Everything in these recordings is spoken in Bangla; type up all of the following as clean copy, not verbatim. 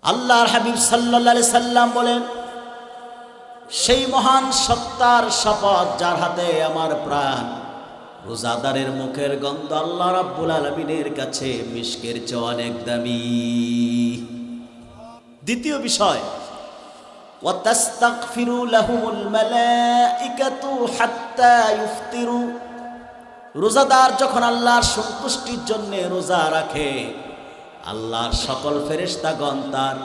আল্লাহর হাবিব সাল্লাল্লাহু আলাইহি সাল্লাম বলেন, সেই মহান সত্তার শপথ যার হাতে আমার প্রাণ, রোজাদারের মুখের গন্ধ আল্লাহ রাব্বুল আলামিনের কাছে মিশকের চেয়ে অনেক দামি। দ্বিতীয় বিষয়, ওয়া তাস্তাগফিরু লাহুমুল মালাইকাতু হাত্তা ইফতিরু। রোজাদার যখন আল্লাহর সন্তুষ্টির জন্য রোজা রাখে, আল্লাহর সকল ফেরেশতাগণ তার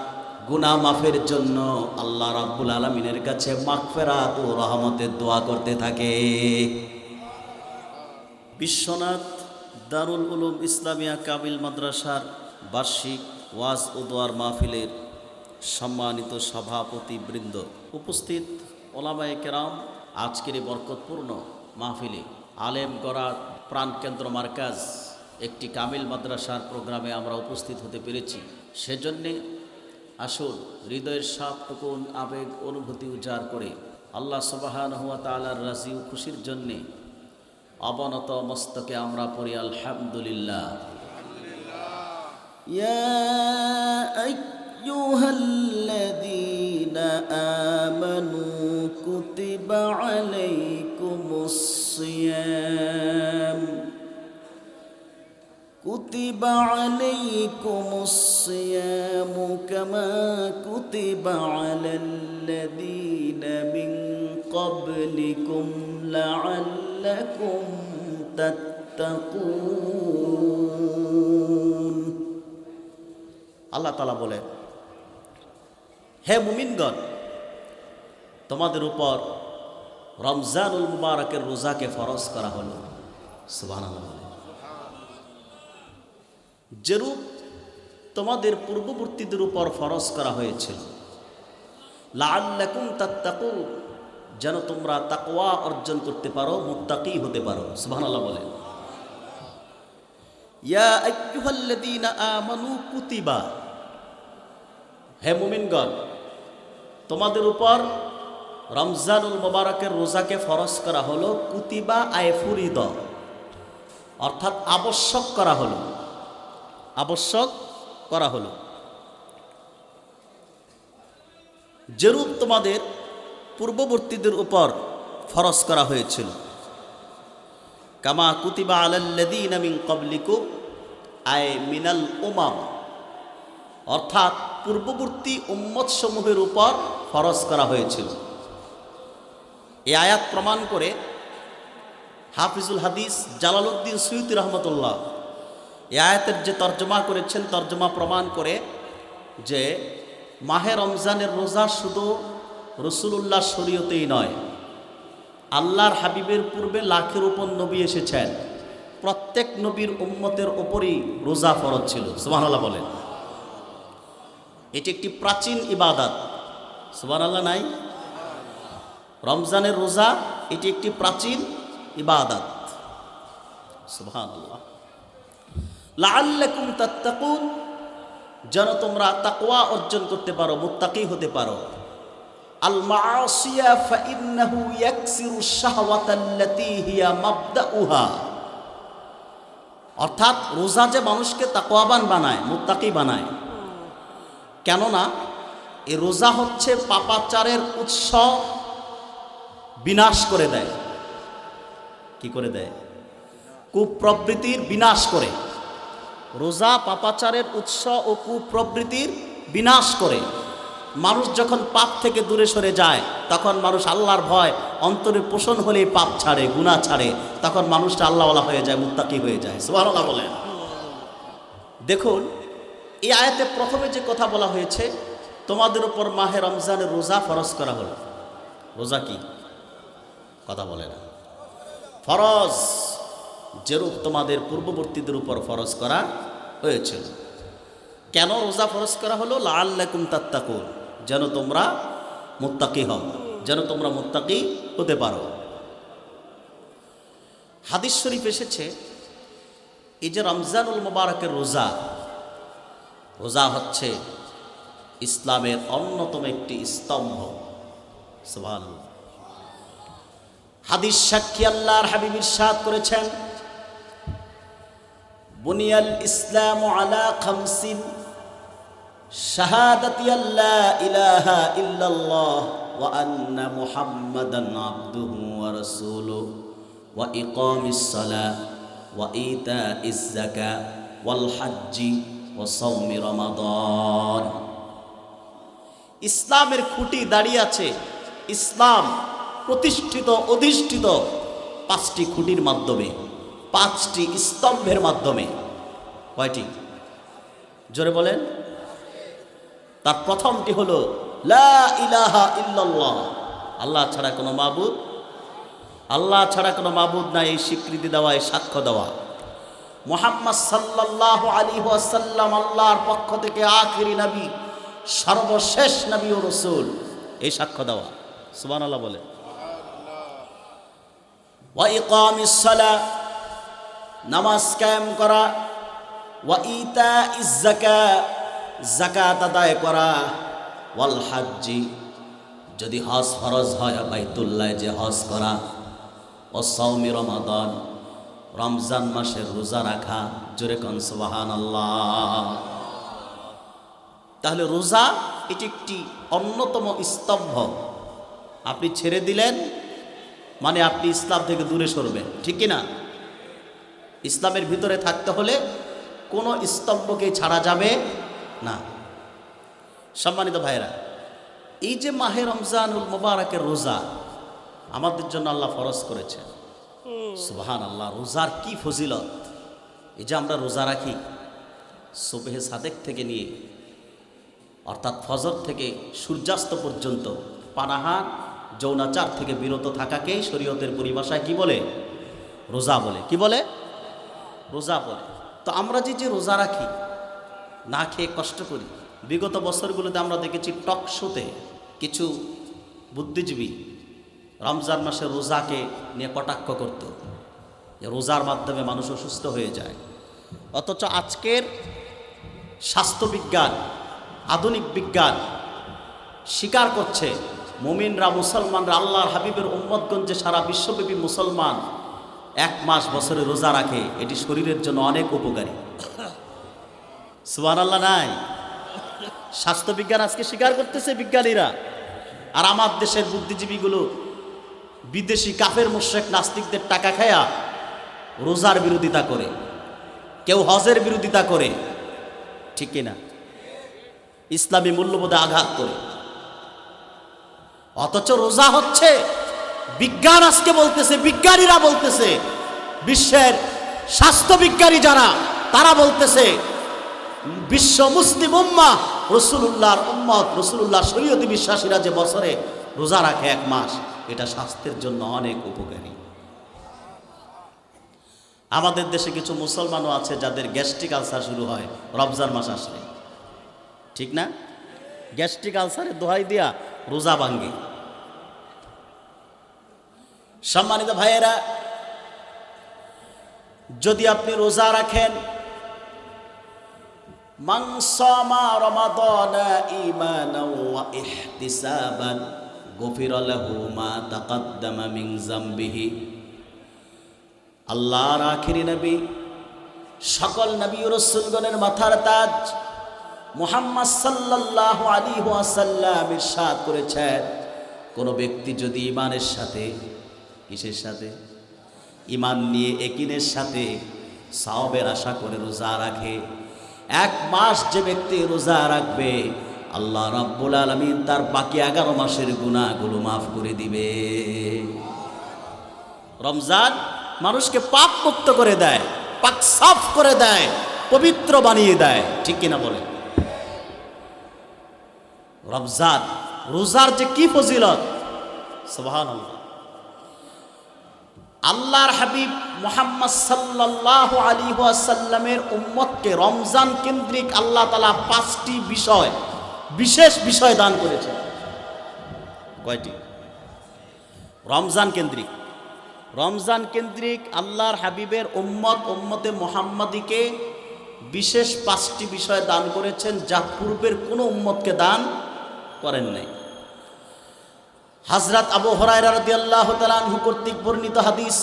গুনাহ মাফের জন্য আল্লাহ রাব্বুল আলামিনের কাছে মাগফিরাত ও রহমতের দোয়া করতে থাকে। বিশ্বনাথ দারুল উলুম ইসলামিয়া কামিল মাদ্রাসার বার্ষিক ওয়াজ ও দোয়ার মাহফিলের সম্মানিত সভাপতিবৃন্দ, উপস্থিত ওলামায়ে কেরাম, আজকের এই বরকতপূর্ণ মাহফিলে আলেম গড়ার প্রাণকেন্দ্র মার্কাজ একটি কামিল মাদ্রাসার প্রোগ্রামে আমরা উপস্থিত হতে পেরেছি। সেজন্যে আসুন হৃদয়ের সবটুকুন আবেগ অনুভূতি উজাড় করে আল্লাহ সুবহানাহু ওয়া তাআলার রাজি ও খুশির জন্যে অবনত মস্তকে আমরা পড়ি আলহামদুলিল্লাহ। ইয়া আইয়ুহাল্লাযীনা আমানু কুতিবা আলাইকুমুস সিয়াম কুতিবা আলাইকুমুস সিয়ামু কামা কুতিবা আলাল্লাযীনা মিন ক্বাবলিকুম লাআল্লাকুম তাত্তাকুন। আল্লাহ তাআলা বলেন, হে মুমিনগণ, তোমাদের উপর রমজানুল মুবারকের রোজাকে ফরজ করা হলো। সুবহানাল্লাহ। যেরূপ তোমাদের পূর্ববর্তীদের উপর ফরজ করা হয়েছিল, লাআল্লাকুম তাত্তাকুন, যেন তোমরা তাকওয়া অর্জন করতে পারো, মুত্তাকি হতে পারো। সুবহানাল্লাহ বলেন। ইয়া আইয়ুহাল্লাযীনা আমানু কুতিবা, হে মুমিনগণ, তোমাদের উপর রমজানুল মুবারকের রোজাকে ফরজ করা হলো। কুতিবা আয় ফুরিদ, অর্থাৎ আবশ্যক করা হলো, আবশ্যক করা হলো। যেরূপ তোমাদের পূর্ববর্তীদের উপর ফরজ করা হয়েছিল। কামা কুতিবা আলাল্লাযীনা মিন ক্বাবলিকুম আয় মিনাল উমাম, অর্থাৎ পূর্ববর্তী উম্মত সমূহের উপর ফরজ করা হয়েছিল। এই আয়াত প্রমাণ করে হাফিজুল হাদিস জালালউদ্দিন সুয়ুতী রহমতুল্লাহ এই আয়াতের যে তর্জমা করেছেন, তর্জমা প্রমাণ করে যে মাহে রমজানের রোজা শুধু রাসূলুল্লাহ শরীয়তেই নয়, আল্লাহর হাবিবের পূর্বে লাখের উপর নবী এসেছেন, প্রত্যেক নবীর উম্মতের ওপরই রোজা ফরজ ছিল। সুবহানাল্লাহ বলেন। এটি একটি প্রাচীন ইবাদত। সুবহানাল্লাহ নাই? রমজানের রোজা এটি একটি প্রাচীন ইবাদত। সুবহানাল্লাহ। লাআল্লাকুম তাত্তাকুন, যেন তোমরা তাকওয়া অর্জন করতে পারো, মুত্তাকি হতে পারো। আল মাআসিয়া ফাইন্নাহু ইয়াকসিরু শাহওয়াতাল্লাতী হিয়া মাবদাউহা, অর্থাৎ রোজা যে মানুষকে তাকওয়াবান বানায়, মুত্তাকি বানায়। কেননা এই রোজা হচ্ছে পাপাচারের উৎস বিনাশ করে দেয়। কি করে দেয়? কুপ্রবৃত্তির বিনাশ করে। রোজা পাপাচারের উৎস ও কুপ্রবৃত্তির বিনাশ করে। মানুষ যখন পাপ থেকে দূরে সরে যায়, তখন মানুষ আল্লাহর ভয় অন্তরে পোষণ হলে পাপ ছাড়ে, গুনাহ ছাড়ে, তখন মানুষটা আল্লাহওয়ালা হয়ে যায়, মুত্তাকি হয়ে যায়। সুবহানাল্লাহ বলেন। দেখুন, এই আয়াতে প্রথমে যে কথা বলা হয়েছে, তোমাদের উপর মাহে রমজানের রোজা ফরজ করা হলো। রোজা কি? কথা বলে না। ফরজ, যেরূপ তোমাদের পূর্ববর্তীদের উপর ফরজ করা হয়েছিল। কেন রোজা ফরজ করা হলো? লাআল্লাকুম তাত্তাকুন, যেন তোমরা মুত্তাকি হও, যেন তোমরা মুত্তাকি হতে পারো। হাদিস শরীফ এসেছে, এই যে রমজানুল মুবারকের রোজা, রোজা হচ্ছে ইসলামের অন্যতম একটি স্তম্ভ। সুবহানাল্লাহ। হাদিস সাক্ষী আল্লাহর হাবিব ইরশাদ করেছেন, বুনিয়াল ইসলামু আলা খামসিন শাহাদাতি আল্লা ইলাহা ইল্লাল্লাহ ওয়া আন্না মুহাম্মাদান আবদুহু ওয়া রাসূলুহু ওয়া ইকামিস সালাহ ওয়া ইতাইজ যাকাত ওয়াল হজ্জি ওয়া সাওমি রমাদান। ইসলামের খুঁটি দাঁড়িয়ে আছে, ইসলাম প্রতিষ্ঠিত অধিষ্ঠিত পাঁচটি খুঁটির মাধ্যমে, পাঁচটি স্তম্ভের মাধ্যমে। কয়টি? জোরে বলেন। তার প্রথমটি হলো লা ইলাহা ইল্লাল্লাহ, আল্লাহ ছাড়া কোনো মাবুদ, আল্লাহ ছাড়া কোনো মাবুদ নাই, এই স্বীকৃতি দেওয়া, এই সাক্ষ্য দেওয়া। মুহাম্মদ সাল্লাল্লাহু আলাইহি ওয়াসাল্লাম আল্লাহর পক্ষ থেকে আখিরি নবী, সর্বশেষ নবী ও রাসূল, এই সাক্ষ্য দেওয়া। সুবহানাল্লাহ বলে। ওয়া ইকামিস সালাহ, নামাজ কায়েম করা। ওয়া ইতাইজ যাকাত, যাকাত আদায় করা। ওয়াল হজ্জি, যদি হজ ফরজ হয় বাইতুল্লাহ যে হজ করা। ও সাওমি রমাদান, রমজান মাসের রোজা রাখা। জোরে কোন সুবহানাল্লাহ। তাহলে রোজা এটি একটি অন্যতম স্তম্ভ। আপনি ছেড়ে দিলেন মানে আপনি ইসলাম থেকে দূরে সরবেন, ঠিক কি না? ইসলামের ভিতরে থাকতে হলে কোনো স্তম্ভকে ছাড়া যাবে না। সম্মানিত ভাইরা, এই যে মাহে রমজানুল মুবারকের রোজা আমাদের জন্য আল্লাহ ফরজ করেছেন, সুবহানাল্লাহ। রোজার কি ফজিলত! এই যে আমরা রোজা রাখি, সুবহে সাদেক থেকে নিয়ে অর্থাৎ ফজর থেকে সূর্যাস্ত পর্যন্ত পানাহার যৌনাচার থেকে বিরত থাকাকেই শরীয়তের পরিভাষায় কি বলে? রোজা বলে। কি বলে? রোজা বলে। তো আমরা যে রোজা রাখি, না খেয়ে কষ্ট করি, বিগত বছরগুলোতে আমরা দেখেছি টক শোতে কিছু বুদ্ধিজীবী রমজান মাসে রোজাকে নিয়ে কটাক্ষ করত, যে রোজার মাধ্যমে মানুষ অসুস্থ হয়ে যায়। অথচ আজকের স্বাস্থ্যবিজ্ঞান, আধুনিক বিজ্ঞান স্বীকার করছে মুমিনরা, মুসলমানরা, আল্লাহর হাবিবের উম্মতগণ যে সারা বিশ্বব্যাপী মুসলমান 1 মাস বছরে রোজা রাখে, এটি শরীরের জন্য অনেক উপকারী। সুবহানাল্লাহ নাই? স্বাস্থ্যবিজ্ঞান আজকে স্বীকার করতেছে বিজ্ঞানীরা। আর আমার দেশের বুদ্ধিজীবীগুলো বিদেশি কাফের মুশরিক নাস্তিকদের টাকা খায়া রোজার বিরোধিতা করে, কেউ হজের বিরোধিতা করে, ঠিক কিনা? ইসলামী মূল্যবোধে আঘাত করে। অথচ রোজা হচ্ছে, বিজ্ঞান আজকে বলতেছে, বিজ্ঞানীরা বলতেছে, বিশ্বের স্বাস্থ্যবিজ্ঞানী যারা, তারা বলতেছে বিশ্ব মুসলিম উম্মাহ, রাসূলুল্লাহর উম্মত, রাসূলুল্লাহর শরীয়তে বিশ্বাসীরা যে বছরে রোজা রাখে 1 মাস, এটা স্বাস্থ্যের জন্য অনেক উপকারী। আমাদের দেশে কিছু মুসলমানও আছে যাদের গ্যাস্ট্রিক আলসার শুরু হয় রমজান মাস আসলে, ঠিক না? গ্যাস্ট্রিক আলসারের দোহাই দিয়া রোজা ভাঙ্গে। সম্মানিত ভাইয়েরা, যদি আপনি রোজা রাখেন, মান সামা রমাদানা ঈমানাও ওয়া ইহতিসাবান গুফিরা লাহু মা তাকাদ্দামা মিন যামবিহি। আল্লাহর আখিরি নবী, সকল নবী ও রাসূলগণের মাথার তাজ মুহাম্মদ সাল্লাল্লাহু আলাইহি ওয়াসাল্লাম ইরশাদ করেছেন, কোন ব্যক্তি যদি ঈমানের সাথে, কিসের সাথে? ঈমান নিয়ে ইয়াকিনের সাথে সওয়াবের আশা করে রোজা রাখে, 1 মাস যে ব্যক্তি রোজা রাখবে, আল্লাহ রাব্বুল আলামিন তার বাকি 11 মাসের গুনাহগুলো মাফ করে দিবে। রমজান মানুষকে পাপ মুক্ত করে দেয়, পাক সাফ করে দেয়, পবিত্র বানিয়ে দেয়, ঠিক কিনা বলে? রমজান, রোজার যে কি ফজিলত! সুবহানাল্লাহ। আল্লাহর হাবিব মুহাম্মদ সাল্লাল্লাহু আলাইহি ওয়াসাল্লামের উম্মতকে রমজান কেন্দ্রিক আল্লাহ তাআলা 5টি বিষয়, বিশেষ বিষয় দান করেছেন। কয়টি? রমজান কেন্দ্রিক। রমজান কেন্দ্রিক আল্লাহর হাবিবের উম্মতে মুহাম্মাদিকে বিশেষ 5টি বিষয় দান করেছেন, যা পূর্বের কোনো উম্মতকে দান করেন নাই। হযরত আবু হুরায়রা রাদিয়াল্লাহু তাআলা আনহু কর্তৃক বর্ণিত হাদিস,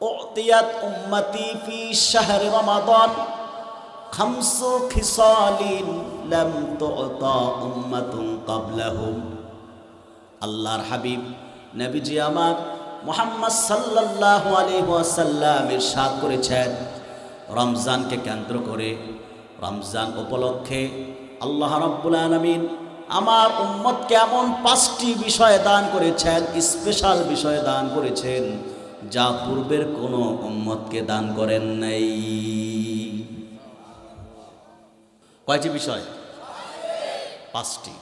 উতিয়াত উম্মতি ফি শাহরি রমাদান খামসু খিসালিন লাম তুতা উম্মাতুন ক্বাবলাহুম। আল্লাহর হাবিব নবীজি আমার মুহাম্মদ সাল্লাল্লাহু আলাইহি ওয়াসাল্লাম ইরশাদ করেছেন, রমজানকে কেন্দ্র করে, রমজান উপলক্ষে আল্লাহ রাব্বুল আলামিন আমার উম্মতকে এমন 5টি বিষয় দান করেছেন, স্পেশাল বিষয় দান করেছেন, যা পূর্বের কোনো উম্মতকে দান করেন নাই। কয়টি বিষয়? 5টি।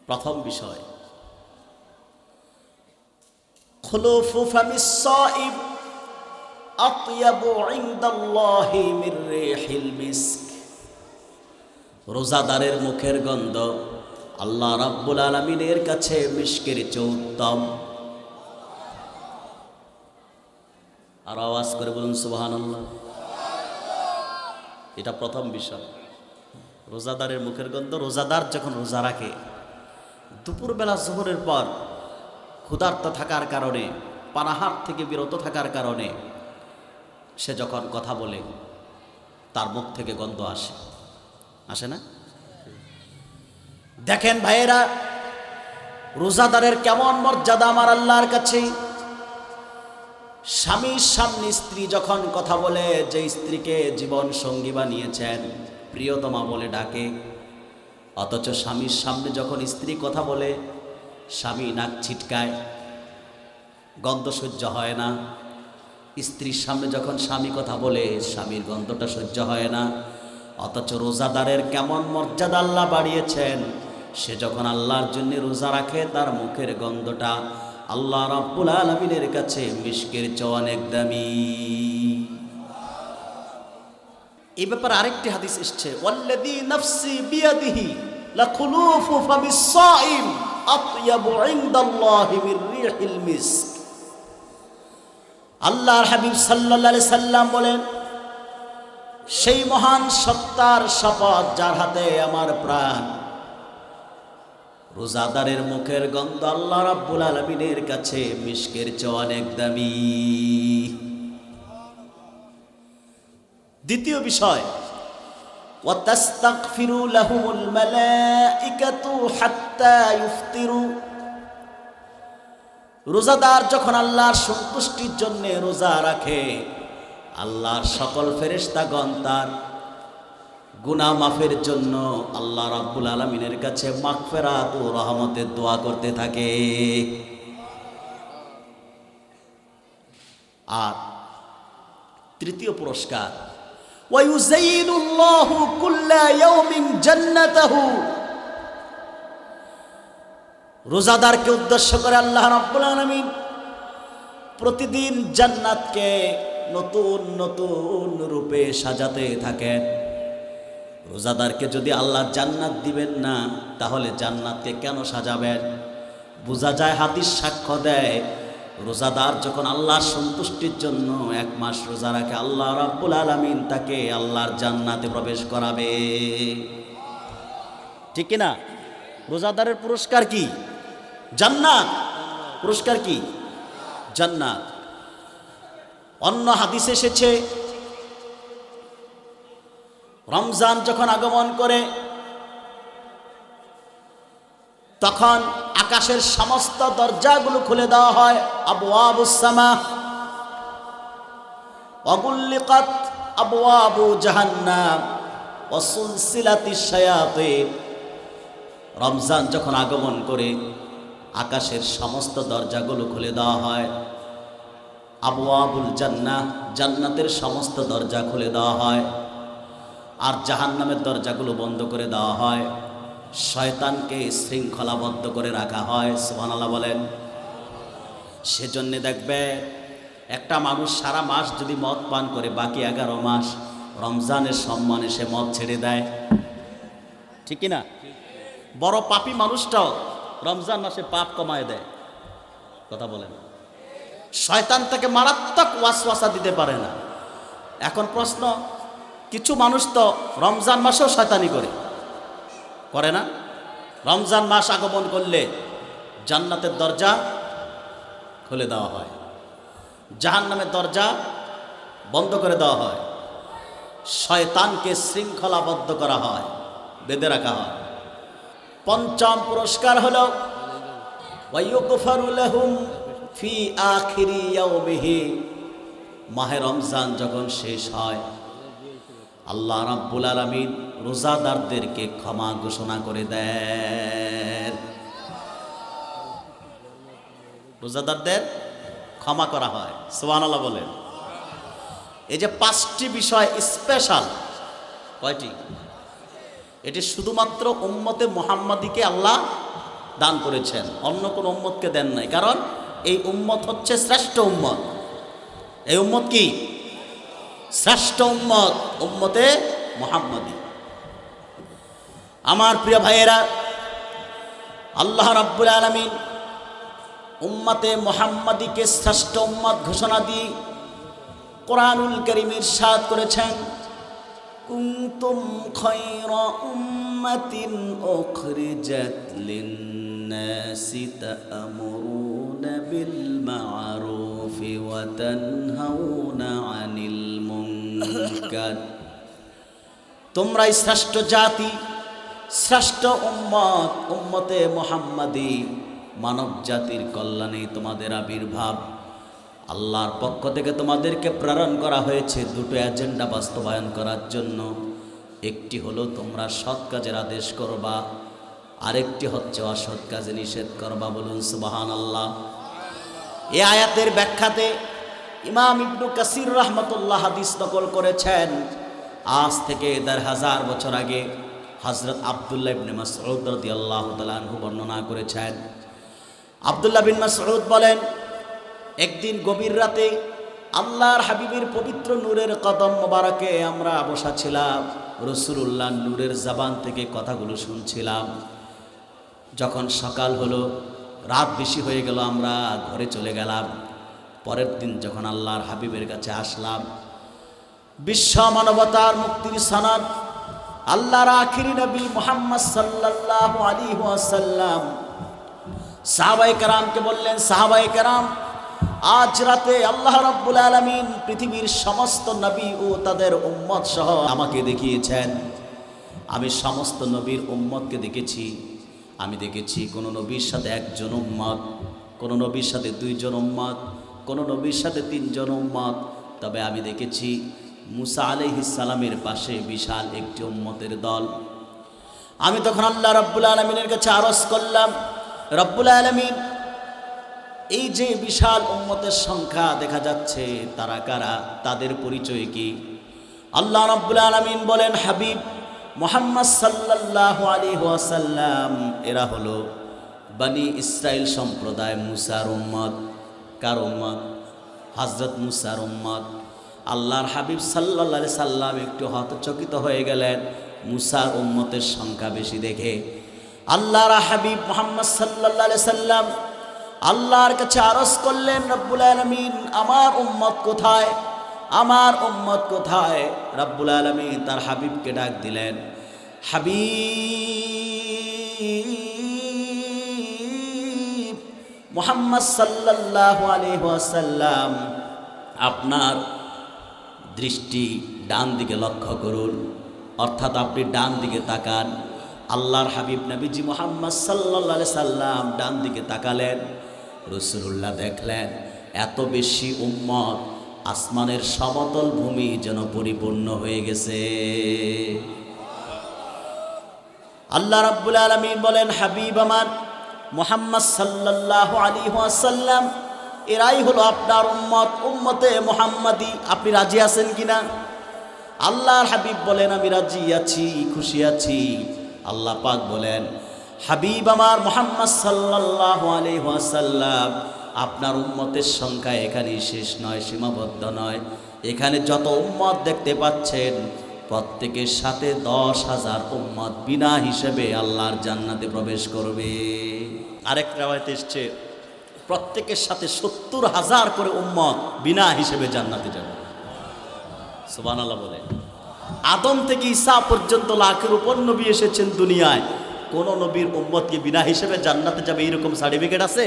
প্রথম বিষয়, খুলুফু ফামিস সাইম আতয়াবু ইনদাল্লাহি মির রিহিল মিস্ক। রোজাদারের মুখের গন্ধ আল্লাহ রাব্বুল আলামিনের কাছে মিস্কের চেয়ে উত্তম। আর আওয়াজ করে বলুন সুবহানাল্লাহ। এটা প্রথম বিষয়, রোজাদারের মুখের গন্ধ। রোজাদার যখন রোজা রাখে, দুপুরবেলা জোহরের পর ক্ষুধার্ত থাকার কারণে, পানাহার থেকে বিরত থাকার কারণে সে যখন কথা বলে তার মুখ থেকে গন্ধ আসে, আসে না? দেখেন ভাইয়েরা, রোজাদারের কেমন মর্যাদা আমার আল্লাহর কাছে। স্বামীর সামনে স্ত্রী যখন কথা বলে, যে স্ত্রীকে জীবন সঙ্গী বানিয়েছেন, প্রিয়তমা বলে ডাকে, অথচ স্বামীর সামনে যখন স্ত্রী কথা বলে স্বামী নাক ছিটকায়, গন্ধ সহ্য হয় না। স্ত্রীর সামনে যখন স্বামী কথা বলে স্বামীর গন্ধটা সহ্য হয় না। অথচ রোজাদারের কেমন মর্যাদা আল্লাহ বাড়িয়েছেন, সে যখন আল্লাহর জন্য রোজা রাখে তার মুখের গন্ধটা আল্লাহ রাব্বুল আলামিনের কাছে মিশকের চেয়ে অনেক দামি। এই ব্যাপারে আরেকটি হাদিস এসেছে, ওয়াল্লাযী নাফসি বিয়াদিহি লাখুলুফু ফামিস সাইম আতয়াবু ইনদাল্লাহি মির রিহিল মিস্ক। আল্লাহর হাবিব সাল্লাল্লাহু আলাইহি সাল্লাম বলেন, সেই মহান সত্তার শপথ যার হাতে আমার প্রাণ, রোজাদারের মুখের গন্ধ আল্লাহ রাব্বুল আলামিনের কাছে মিশকের চেয়ে অনেক দামি। দ্বিতীয় বিষয়, ওয়াতাস্তাগফিরু লাহুমুল মালাইকাতু হাত্তা ইফতিরু। রোজাদার যখন আল্লাহর সন্তুষ্টির জন্য রোজা রাখে, আল্লাহর সকল ফেরেশতাগণ তার গুনাহ মাফের জন্য আল্লাহ রাব্বুল আলামিনের কাছে মাগফিরাত ও রহমতের দোয়া করতে থাকে। আর তৃতীয় পুরস্কার, ওয়া ইউযাইনুল্লাহু কুল্লা ইয়াউমিন জান্নাতাহু। রোজাদারকে উদ্দেশ্য করে আল্লাহ রাব্বুল আলামিন প্রতিদিন জান্নাতকে নতুন নতুন রূপে সাজাতে থাকেন। রোজাদারকে যদি আল্লাহ জান্নাত দিবেন না, তাহলে জান্নাতকে কেন সাজাবেন? বোঝা যায়, হাদিস সাক্ষ্য দেয়, রোজাদার যখন আল্লাহর সন্তুষ্টির জন্য 1 মাস রোজা রাখে, আল্লাহ রাব্বুল আলামিন তাকে আল্লাহর জান্নাতে প্রবেশ করাবে। ঠিক কি না? রোজাদারের পুরস্কার কি? জান্নাত। পুরস্কার কি? জান্নাত। অন্য হাদিসে এসেছে, রমজান যখন আগমন করে তখন আকাশের সমস্ত দরজাগুলো খুলে দেওয়া হয়। আবওয়াবুস সামা ওয়াগুল্লিকাত আবওয়াবু জাহান্নাম ওয়া সুলসিলাতিশ শায়াতিন। রমজান যখন আগমন করে আকাশের সমস্ত দরজাগুলো খুলে দেওয়া হয়। আবওয়াবুল জান্নাহ, জান্নাতের সমস্ত দরজা খুলে দেওয়া হয়, আর জাহান্নামের দরজাগুলো বন্ধ করে দেওয়া হয়। শয়তানকে শৃঙ্খলাবদ্ধ করে রাখা হয়। সুবহানাল্লাহ বলেন। সেজন্য দেখবে, একটা মানুষ সারা মাস যদি মদ পান করে, বাকি 11 মাস রমজানের সম্মানে সে মদ ছেড়ে দেয়। ঠিক কি না? বড় পাপী মানুষটাও রমজান মাসে পাপ কমায় দেয়। কথা বলেন। শয়তান তাকে মারাত্মক ওয়াসওয়াসা দিতে পারে না। এখন প্রশ্ন, কিছু মানুষ তো রমজান মাসেও শয়তানি করে না? রমজান মাস আগমন করলে জান্নাতের দরজা খুলে দেওয়া হয়, জাহান্নামের দরজা বন্ধ করে দেওয়া হয়। শয়তানকে শৃঙ্খলাবদ্ধ করা হয়, বেঁধে রাখা হয়। পঞ্চম পুরস্কার হলো ওয়ায়ুগফারু লাহুম ফি আখিরি ইয়াউমিহি, মাহে রমজান যখন শেষ হয় আল্লাহ রাব্বুল আলামিন রোজাদারদেরকে ক্ষমা ঘোষণা করে দেন। রোজাদারদের ক্ষমা করা হয়, সুবহানাল্লাহ বলেন। এই যে 5টি বিষয় স্পেশাল, কয়টি? এটি শুধুমাত্র উম্মতে মুহাম্মাদিকে আল্লাহ দান করেছেন, অন্য কোনো উম্মতকে দেন নাই। কারণ এই উম্মত হচ্ছে শ্রেষ্ঠ উম্মত। এই উম্মত কি? শ্রেষ্ঠ উম্মত, উম্মতে মুহাম্মাদি। আমার প্রিয় ভাইয়েরা, আল্লাহ রাব্বুল আলামিন উম্মতে মুহাম্মাদিকে শ্রেষ্ঠ উম্মত ঘোষণা দিয়ে কোরআনুল কারীমে ইরশাদ করেছেন, কুনতুম খায়রা উম্মাতিন উখরিজাত লিন-নাসি তা'মুরুনা বিল মা'রুফি ওয়া তানহাউনা আনিল মুনকার। তোমরাই শ্রেষ্ঠ জাতি, শ্রেষ্ঠ উম্মত, উম্মতে মুহাম্মাদি। মানব জাতির কল্যাণে তোমাদের আবির্ভাব। আল্লাহর পক্ষ থেকে তোমাদেরকে প্রেরণ করা হয়েছে দুটো এজেন্ডা বাস্তবায়ন করার জন্য। একটি হলো তোমরা সৎ কাজের আদেশ করবা, আরেকটি হচ্ছে অসৎ কাজে নিষেধ করবা। বলুন সুবহানাল্লাহ। এই আয়াতের ব্যাখ্যাতে ইমাম ইবনু কাসির রাহমাতুল্লাহ হাদিস নকল করেছেন। আজ থেকে ১,৫০০ বছর আগে হযরত আব্দুল্লাহ ইবনে মাসউদ রাদিয়াল্লাহু তাআলা আনহু বর্ণনা করেছেন। আব্দুল্লাহ বিন মাসউদ বলেন, একদিন গভীর রাতে আল্লাহর হাবিবের পবিত্র নূরের কদম মোবারকে আমরা বসা ছিলাম। রাসূলুল্লাহ নূরের জবান থেকে কথাগুলো শুনছিলাম। যখন সকাল হলো, রাত বেশি হয়ে গেল, আমরা ঘরে চলে গেলাম। পরের দিন যখন আল্লাহর হাবিবের কাছে আসলাম, বিশ্ব মানবতার মুক্তির সনদ আল্লাহর আখিরি নবী মুহাম্মদ সাল্লাল্লাহু আলাইহি ওয়াসাল্লাম সাহাবায়ে কেরামকে বললেন, সাহাবায়ে কেরাম, আজ রাতে আল্লাহ রাব্বুল আলামিন পৃথিবীর সমস্ত নবী ও তাদের উম্মত সহ আমাকে দেখিয়েছেন। আমি সমস্ত নবীর উম্মতকে দেখেছি। আমি দেখেছি কোনো নবীর সাথে একজন উম্মত, কোনো নবীর সাথে 2 জন উম্মত, কোনো নবীর সাথে 3 জন উম্মত। তবে আমি দেখেছি মুসা আলাইহিস সালামের পাশে বিশাল একটি উম্মতের দল। আমি তখন আল্লাহ রাব্বুল আলামিনের কাছে আরজ করলাম, রব্বুল আলামিন, এই যে বিশাল উম্মতের সংখ্যা দেখা যাচ্ছে, তারা কারা? তাদের পরিচয় কি? আল্লাহ রাব্বুল আলামিন বলেন, হাবিব মুহাম্মদ সাল্লাল্লাহু আলাইহি ওয়াসাল্লাম, এরা হলো বনি ইসরাইল সম্প্রদায়, মুসার উম্মত। কার উম্মত? হযরত মুসার উম্মত। আল্লাহর হাবিব সাল্লাল্লাহু আলাইহি সাল্লাম একটু হতচকিত হয়ে গেলেন মুসার উম্মতের সংখ্যা বেশি দেখে। আল্লাহর হাবিব মুহাম্মদ সাল্লাল্লাহু আলাইহি সাল্লাম আল্লাহর কাছে আরজ করলেন, রব্বুল আলামিন, আমার উম্মত কোথায়? আমার উম্মত কোথায়? রব্বুল আলামিন তার হাবিবকে ডাক দিলেন, হাবিব মুহাম্মদ সাল্লাল্লাহু আলাইহি ওয়াসাল্লাম, আপনার দৃষ্টি ডান দিকে লক্ষ্য করুন, অর্থাৎ আপনি ডান দিকে তাকান। আল্লাহর হাবিব নবীজি মুহাম্মদ সাল্লাল্লাহু আলাইহি সাল্লাম ডান দিকে তাকালেন। রাসূলুল্লাহ দেখলেন এত বেশি উম্মত, আসমানের সমতল ভূমি যেন পরিপূর্ণ হয়ে গেছে। আল্লাহ রাব্বুল আলামিন বলেন, হাবিব আমার মুহাম্মদ সাল্লাল্লাহু আলাইহি ওয়াসাল্লাম, এরাই হলো আপনার উম্মত, উম্মতে মুহাম্মাদি। আপনি রাজি আছেন কিনা? আল্লাহর হাবিব বলেন, আমি রাজি আছি, খুশি আছি। আল্লাহ পাক বলেন, হাবিব আমার মুহাম্মদ সাল্লাল্লাহু আলাইহি ওয়াসাল্লাম, আপনার উম্মতের সংখ্যা এখানেই শেষ নয়, সীমাবদ্ধ নয়। এখানে যত উম্মত দেখতে পাচ্ছেন, প্রত্যেকের সাথে 10,000 উম্মত বিনা হিসেবে আল্লাহর জান্নাতে প্রবেশ করবে। আরেক রাওয়ায়াতে এসেছে, প্রত্যেকের সাথে 70,000 করে উম্মত বিনা হিসেবে জান্নাতে যাবে। সুবহানাল্লাহ বলে। আদম থেকে ঈসা পর্যন্ত লাখের উপর নবী এসেছেন দুনিয়ায়, কোন নবীর উম্মত কি বিনা হিসেবে জান্নাতে যাবে এরকম সার্টিফিকেট আছে?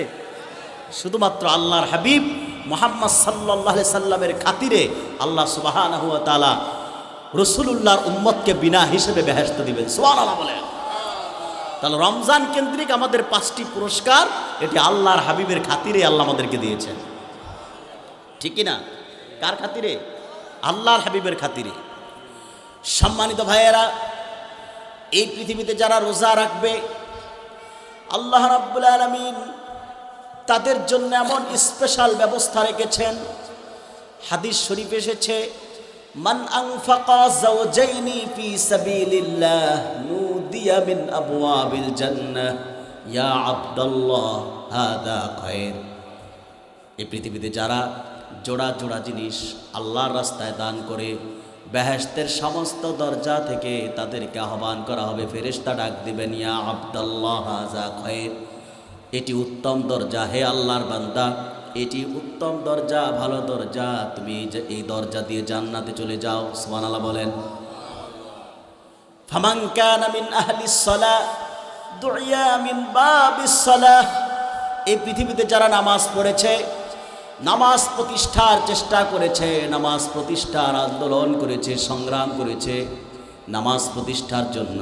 শুধুমাত্র আল্লাহর হাবিব মুহাম্মদ সাল্লাল্লাহু আলাইহি সাল্লামের খাতিরে আল্লাহ সুবহানাহু ওয়া তাআলা রাসূলুল্লাহর উম্মতকে বিনা হিসেবে বেহেশত দিবেন। সুবহানাল্লাহ বলেন। তাহলে রমজান কেন্দ্রিক আমাদের 5টি পুরস্কার, এটি আল্লাহর হাবিবের খাতিরে আল্লাহ আমাদেরকে দিয়েছেন, ঠিক কি না? কার খাতিরে? আল্লাহর হাবিবের খাতিরে। সম্মানিত ভাইয়েরা, এই পৃথিবীতে যারা রোজা রাখবে আল্লাহ রাব্বুল আলামিন তাদের জন্য এমন স্পেশাল ব্যবস্থা রেখেছেন। হাদিস শরীফ এসেছে, মান আনফাকা যাওজাইনি ফি সাবিলিল্লাহ নুদিয়া মিন আবওয়াবিল জান্নাহ ইয়া আব্দুল্লাহ হাদা খায়র। এই পৃথিবীতে যারা জোড়া জোড়া জিনিস আল্লাহর রাস্তায় দান করে বেহেশতের সমস্ত দরজা থেকে তাদেরকে আহ্বান করা হবে। ফেরেশতা ডাক দিবেন, ইয়া আব্দুল্লাহ হাযা খায়র, এটি উত্তম দরজা, হে আল্লাহর বান্দা, এটি উত্তম দরজা, ভালো দরজা, তুমি এই দরজা দিয়ে জান্নাতে চলে যাও। সুবহানাল্লাহ বলেন। ফামান কানা মিন আহলিস সালাহ দুইয়া মিন বাবিস সালাহ। এই পৃথিবীতে যারা নামাজ পড়েছে, নামাজ প্রতিষ্ঠার চেষ্টা করেছে, নামাজ প্রতিষ্ঠার আন্দোলন করেছে, সংগ্রাম করেছে, নামাজ প্রতিষ্ঠার জন্য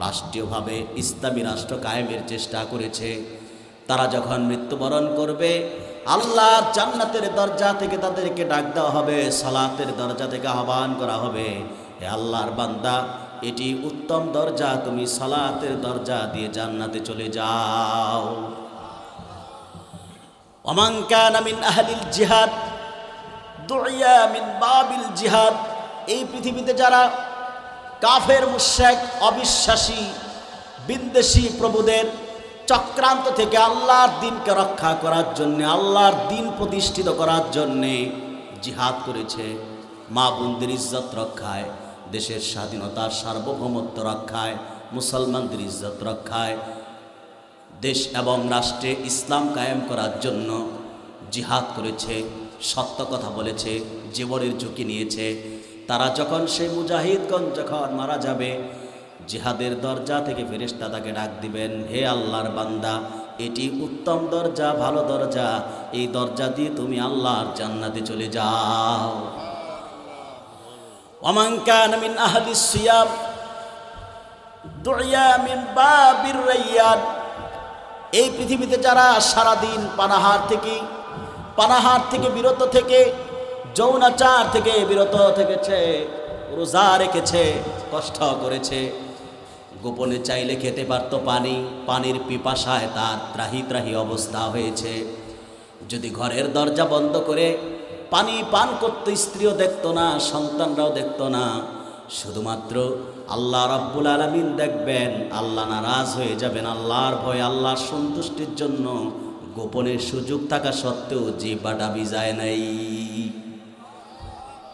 রাষ্ট্রীয়ভাবে ইসলামী রাষ্ট্র কায়েমের চেষ্টা করেছে, তারা যখন মৃত্যুবরণ করবে আল্লাহর জান্নাতের দরজা থেকে তাদেরকে ডাক দেওয়া হবে, সালাতের দরজা থেকে আহ্বান করা হবে, হে আল্লাহর বান্দা, এটি উত্তম দরজা, তুমি সালাতের দরজা দিয়ে জান্নাতে চলে যাও। ওমান কানা মিন আহলিল জিহাদ দুইয়া মিন বাবিল জিহাদ। এই পৃথিবীতে যারা কাফের মুশরিক অবিশ্বাসী বিদ্বেষী প্রভুদের চক্রান্ত থেকে আল্লাহর দ্বীনকে রক্ষা করার জন্যে, আল্লাহর দ্বীন প্রতিষ্ঠিত করার জন্যে জিহাদ করেছে, মা বোনদের ইজ্জত রক্ষায়, দেশের স্বাধীনতার সার্বভৌমত্ব রক্ষায়, মুসলমানদের ইজ্জত রক্ষায়, দেশ এবং রাষ্ট্রে ইসলাম কায়েম করার জন্য জিহাদ করেছে, সত্য কথা বলেছে, জীবনের ঝুঁকি নিয়েছে, তারা যখন সেই মুজাহিদগণ যখন মারা যাবে, জিহাদের দরজা থেকে ফেরেশতা তাকে ডাক দিবেন, হে আল্লাহর বান্দা, এটি উত্তম দরজা, ভালো দরজা, এই দরজা দিয়ে তুমি আল্লাহর জান্নাতে চলে যাও। ওমান কানা মিন আহলিস সিয়াম দুইয়া মিন বাবির রায়্যান। এই পৃথিবীতে যারা সারাদিন পানাহার থেকে বিরত থেকে, যৌনাচার থেকে বিরত থেকেছে, রোজা রেখেছে, কষ্ট করেছে, গোপনে চাইলে খেতে পারত পানির পিপাসায় তার ত্রাহি ত্রাহি অবস্থা হয়েছে, যদি ঘরের দরজা বন্ধ করে পানি পান করত, স্ত্রীও দেখত না, সন্তানরাও দেখত না, শুধুমাত্র আল্লাহ রাব্বুল আলামিন দেখবেন, আল্লাহ নারাজ হয়ে যাবেন, আল্লাহর ভয়, আল্লাহর সন্তুষ্টির জন্য গোপনের সুযোগ থাকা সত্ত্বেও জিহ্বাটা ভিজায় নাই,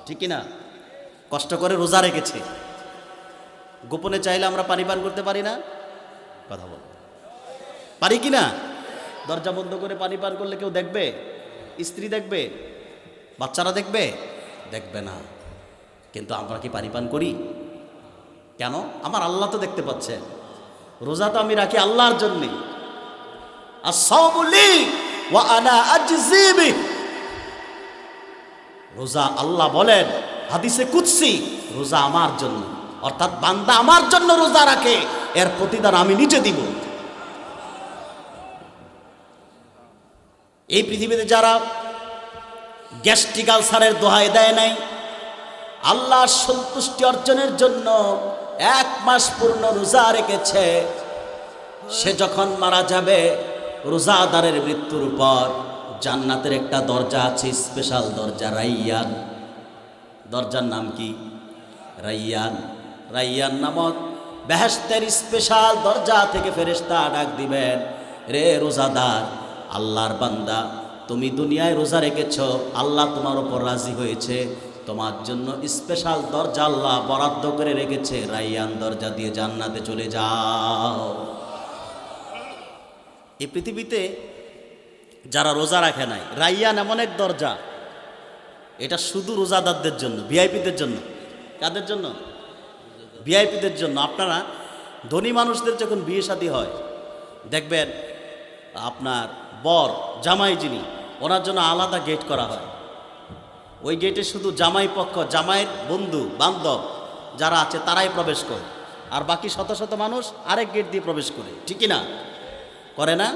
ঠিক না? কষ্ট করে রোজা রেখেছে, গোপনে চাইলে আমরা পানি পান করতে পারি না? কথা বল, পারি কি না? দরজা বন্ধ করে পানি পান করলে কেউ দেখবে? স্ত্রী দেখবে? বাচ্চারা দেখবে? দেখবে না। কিন্তু আমরা কি পানি পান করি? কেন? আমার আল্লাহ তো দেখতে পাচ্ছে। রোজা তো আমি রাখি আল্লাহর জন্যে। আস-সাওমু লি ওয়া আনা আজজি বিহি। রোজা আল্লাহ বলেন হাদিসে কুদসি, রোজা আমার জন্য, অর্থাৎ বান্দা আমার জন্য রোজা রাখে, এর প্রতিদান আমি নিজে দিব। এই পৃথিবীতে যারা গ্যাস্ট্রিক আলসারের দোহাই দেয় নাই, আল্লাহর সন্তুষ্টি অর্জনের জন্য 1 মাস পূর্ণ রোজা রেখেছে, সে যখন মারা যাবে, রোজাদারের মৃত্যুর পর জান্নাতের একটা দরজা আছে, স্পেশাল দরজা, রাইয়ান। দরজার নাম কি? রাইয়ান। রাইয়ান নামক বেহেশতের স্পেশাল দরজা থেকে ফেরেশতা ডাক দিবেন, রে রোজাদার, আল্লাহর বান্দা, তুমি দুনিয়ায় রোজা রেখেছ, আল্লাহ তোমার উপর রাজি হয়েছে, তোমার জন্য স্পেশাল দরজা আল্লাহ বরাদ্দ করে রেখেছে, রাইয়ান দরজা দিয়ে জান্নাতে চলে যাও। এই পৃথিবীতে যারা রোজা রাখে নাই, রাইয়ান এমন এক দরজা, এটা শুধু রোজাদারদের জন্য, ভিআইপিদের জন্য। কাদের জন্য? ভিআইপিদের জন্য। আপনারা ধনী মানুষদের যখন বিয়ে শাদী হয়, দেখবেন আপনার বর জামাই যিনি, ওনার জন্য আলাদা গেট করা হয়। ওই গেটে শুধু জামাই পক্ষ, জামাইয়ের বন্ধু বান্ধব যারা আছে তারাই প্রবেশ করে, আর বাকি শত শত মানুষ আরেক গেট দিয়ে প্রবেশ করে, ঠিকই না? করে না?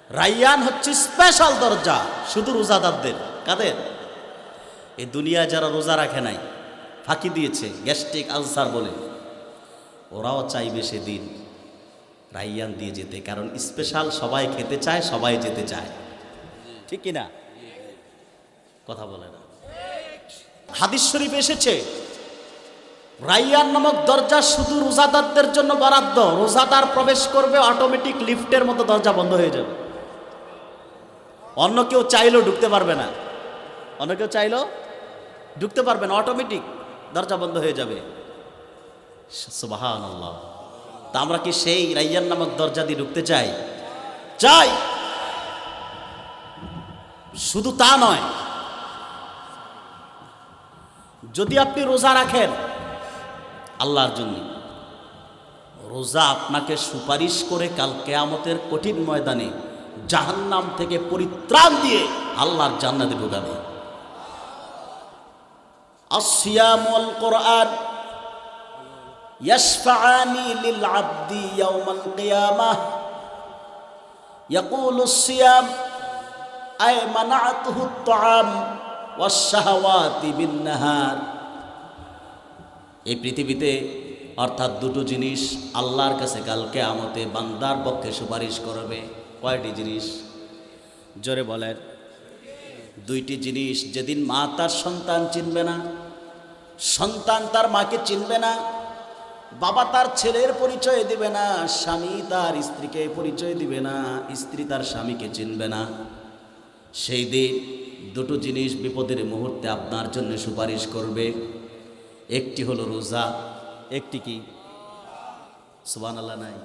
রাইয়ান হচ্ছে স্পেশাল দরজা শুধু রোজাদারদের। কাদের? এই দুনিয়ায় যারা রোজা রাখে নাই, ফাঁকি দিয়েছে, গ্যাস্ট্রিক আলসার বলে, ওরাও চাইবে সেদিন রাইয়ান দিয়ে যেতে, কারণ স্পেশাল সবাই খেতে চায়, সবাই যেতে চায়, ঠিক কি না? কথা বলে না। হাদিস শরীফ এসেছে রাইয়ান নামক দরজা শুধু রোজাদারদের জন্য বরাদ্দ। রোজাদার প্রবেশ করবে, অটোমেটিক লিফটের মতো দরজা বন্ধ হয়ে যাবে, অন্য কেউ চাইলেও ঢুকতে পারবে না, অন্য কেউ চাইলেও ঢুকতে পারবে না, অটোমেটিক দরজা বন্ধ হয়ে যাবে। সুবহানাল্লাহ। তা আমরা কি সেই রাইয়ান নামক দরজা দিয়ে ঢুকতে চাই? চাই। শুধু তা নয়, যদি আপনি রোজা রাখেন আল্লাহর জন্য, রোজা আপনাকে সুপারিশ করে কাল কিয়ামতের কঠিন ময়দানে জাহান্নাম থেকে পরিত্রাণ দিয়ে আল্লাহর জান্নাতে ঢুকাবে। আসিয়াম ওয়াল কোরআন ইয়াশফাআনি লিল আবদি ইয়াওমাল কিয়ামাহ ইয়াকুলুস সিয়াম আই মানাতুহুত তাআম ওয়াশ শাহাওয়াতি বিন নাহার। এই পৃথিবীতে অর্থাৎ দুটো জিনিস আল্লাহর কাছে কাল কিয়ামতে বান্দার পক্ষে সুপারিশ করবে। কয়টি জিনিস? জোরে বলেন। দুইটি জিনিস। যেদিন মা তার সন্তান চিনবে না, সন্তান তার মাকে চিনবে না, বাবা তার ছেলের পরিচয় দিবে না, স্বামী তার স্ত্রীকে পরিচয় দিবে না, স্ত্রী তার স্বামীকে চিনবে না, সেই দিন দুটো জিনিস বিপদের মুহূর্তে আপনার জন্য সুপারিশ করবে। একটি হলো রোজা, একটি কি? সুবহানাল্লাহ নাই?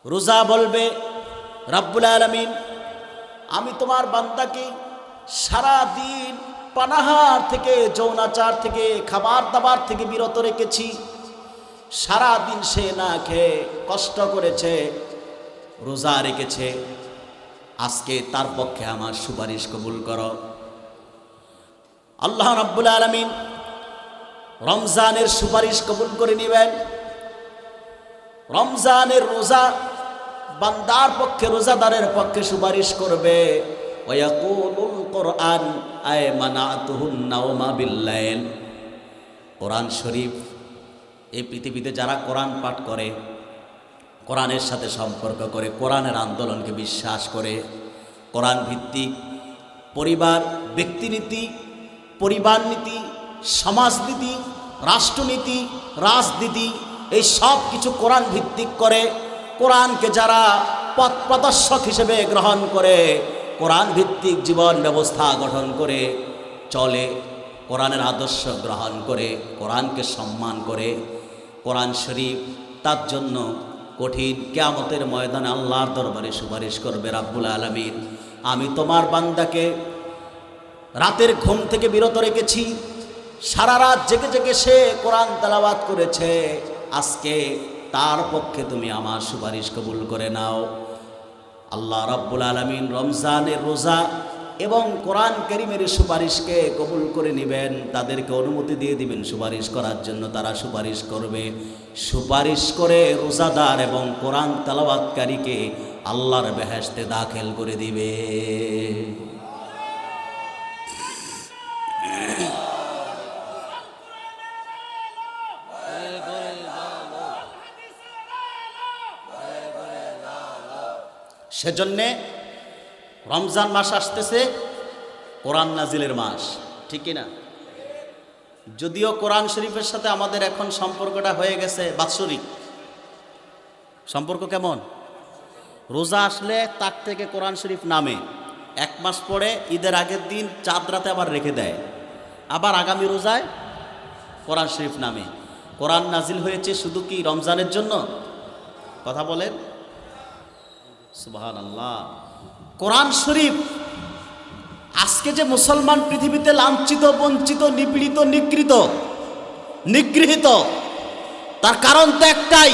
রোজা বলবে রব্বুল আলামিন, আমি তোমার বান্দাকে সারা দিন পানাহার থেকে, যৌনাচার থেকে, খাবার দাবার থেকে বিরত রেখেছি, সারা দিন সে না খেয়ে কষ্ট করেছে, রোজা রেখেছে, আজকে তার পক্ষে আমার সুপারিশ কবুল করো। আল্লাহ রাব্বুল আলামিন রমজানের সুপারিশ কবুল করে নেবেন। রমজানের রোজা বান্দার পক্ষে, রোজাদারের পক্ষে সুপারিশ করবে। ওয়ায়াকুলুল কোরআন আয় মানাতুহুন নাওমা বিল্লাইল। কোরআন শরীফ, এই পৃথিবীতে যারা কোরআন পাঠ করে, কোরআনের সাথে সম্পর্ক করে, কোরআনের আন্দোলনকে বিশ্বাস করে, কোরআন ভিত্তিক পরিবার, ব্যক্তিনীতি, পরিবার নীতি, সমাজনীতি, রাষ্ট্রনীতি, রাজনীতি, এই সব কিছু কোরআন ভিত্তিক করে, কোরআনকে যারা পথ প্রদর্শক হিসেবে গ্রহণ করে, কোরআন ভিত্তিক জীবন ব্যবস্থা গঠন করে চলে, কোরআনের আদর্শ গ্রহণ করে, কোরআনকে সম্মান করে, কোরআন শরীফ তার জন্য কঠিন কিয়ামতের ময়দানে আল্লাহর দরবারে সুপারিশ করবে। রাব্বুল আলামিন, আমি তোমার বান্দাকে রাতের ঘুম থেকে বিরত রেখেছি, সারা রাত জেগে জেগে সে কোরআন তেলাওয়াত করেছে, আজকে তার পক্ষে তুমি আমার সুপারিশ কবুল করে নাও। আল্লাহ রাব্বুল আলামিন রমজানের রোজা এবং কোরআন কারীমের সুপারিশকে কবুল করে নেবেন, তাদেরকে অনুমতি দিয়ে দিবেন সুপারিশ করার জন্য। তারা সুপারিশ করবে, সুপারিশ করে রোজাদার এবং কোরআন তেলাওয়াতকারীকে আল্লাহর বেহেশতে দাখিল করে দিবে। সেজন্যে রমজান মাস আসতেছে, কোরআন নাজিলের মাস, ঠিক না? যদিও কোরআন শরীফের সাথে আমাদের এখন সম্পর্কটা হয়ে গেছে বাৎসরিক সম্পর্ক। কেমন? রোজা আসলে তাক থেকে কোরআন শরীফ নামে, এক মাস পরে ঈদের আগের দিন চাঁদ রাতে আবার রেখে দেয়, আবার আগামী রোজায় কোরআন শরীফ নামে। কোরআন নাজিল হয়েছে শুধু কি রমজানের জন্য? কথা বলেন সুবহানাল্লাহ। কোরআন শরীফ আজকে যে মুসলমান পৃথিবীতে লাঞ্ছিত, বঞ্চিত, নিপীড়িত, নিগৃহীত, তার কারণ তো একটাই,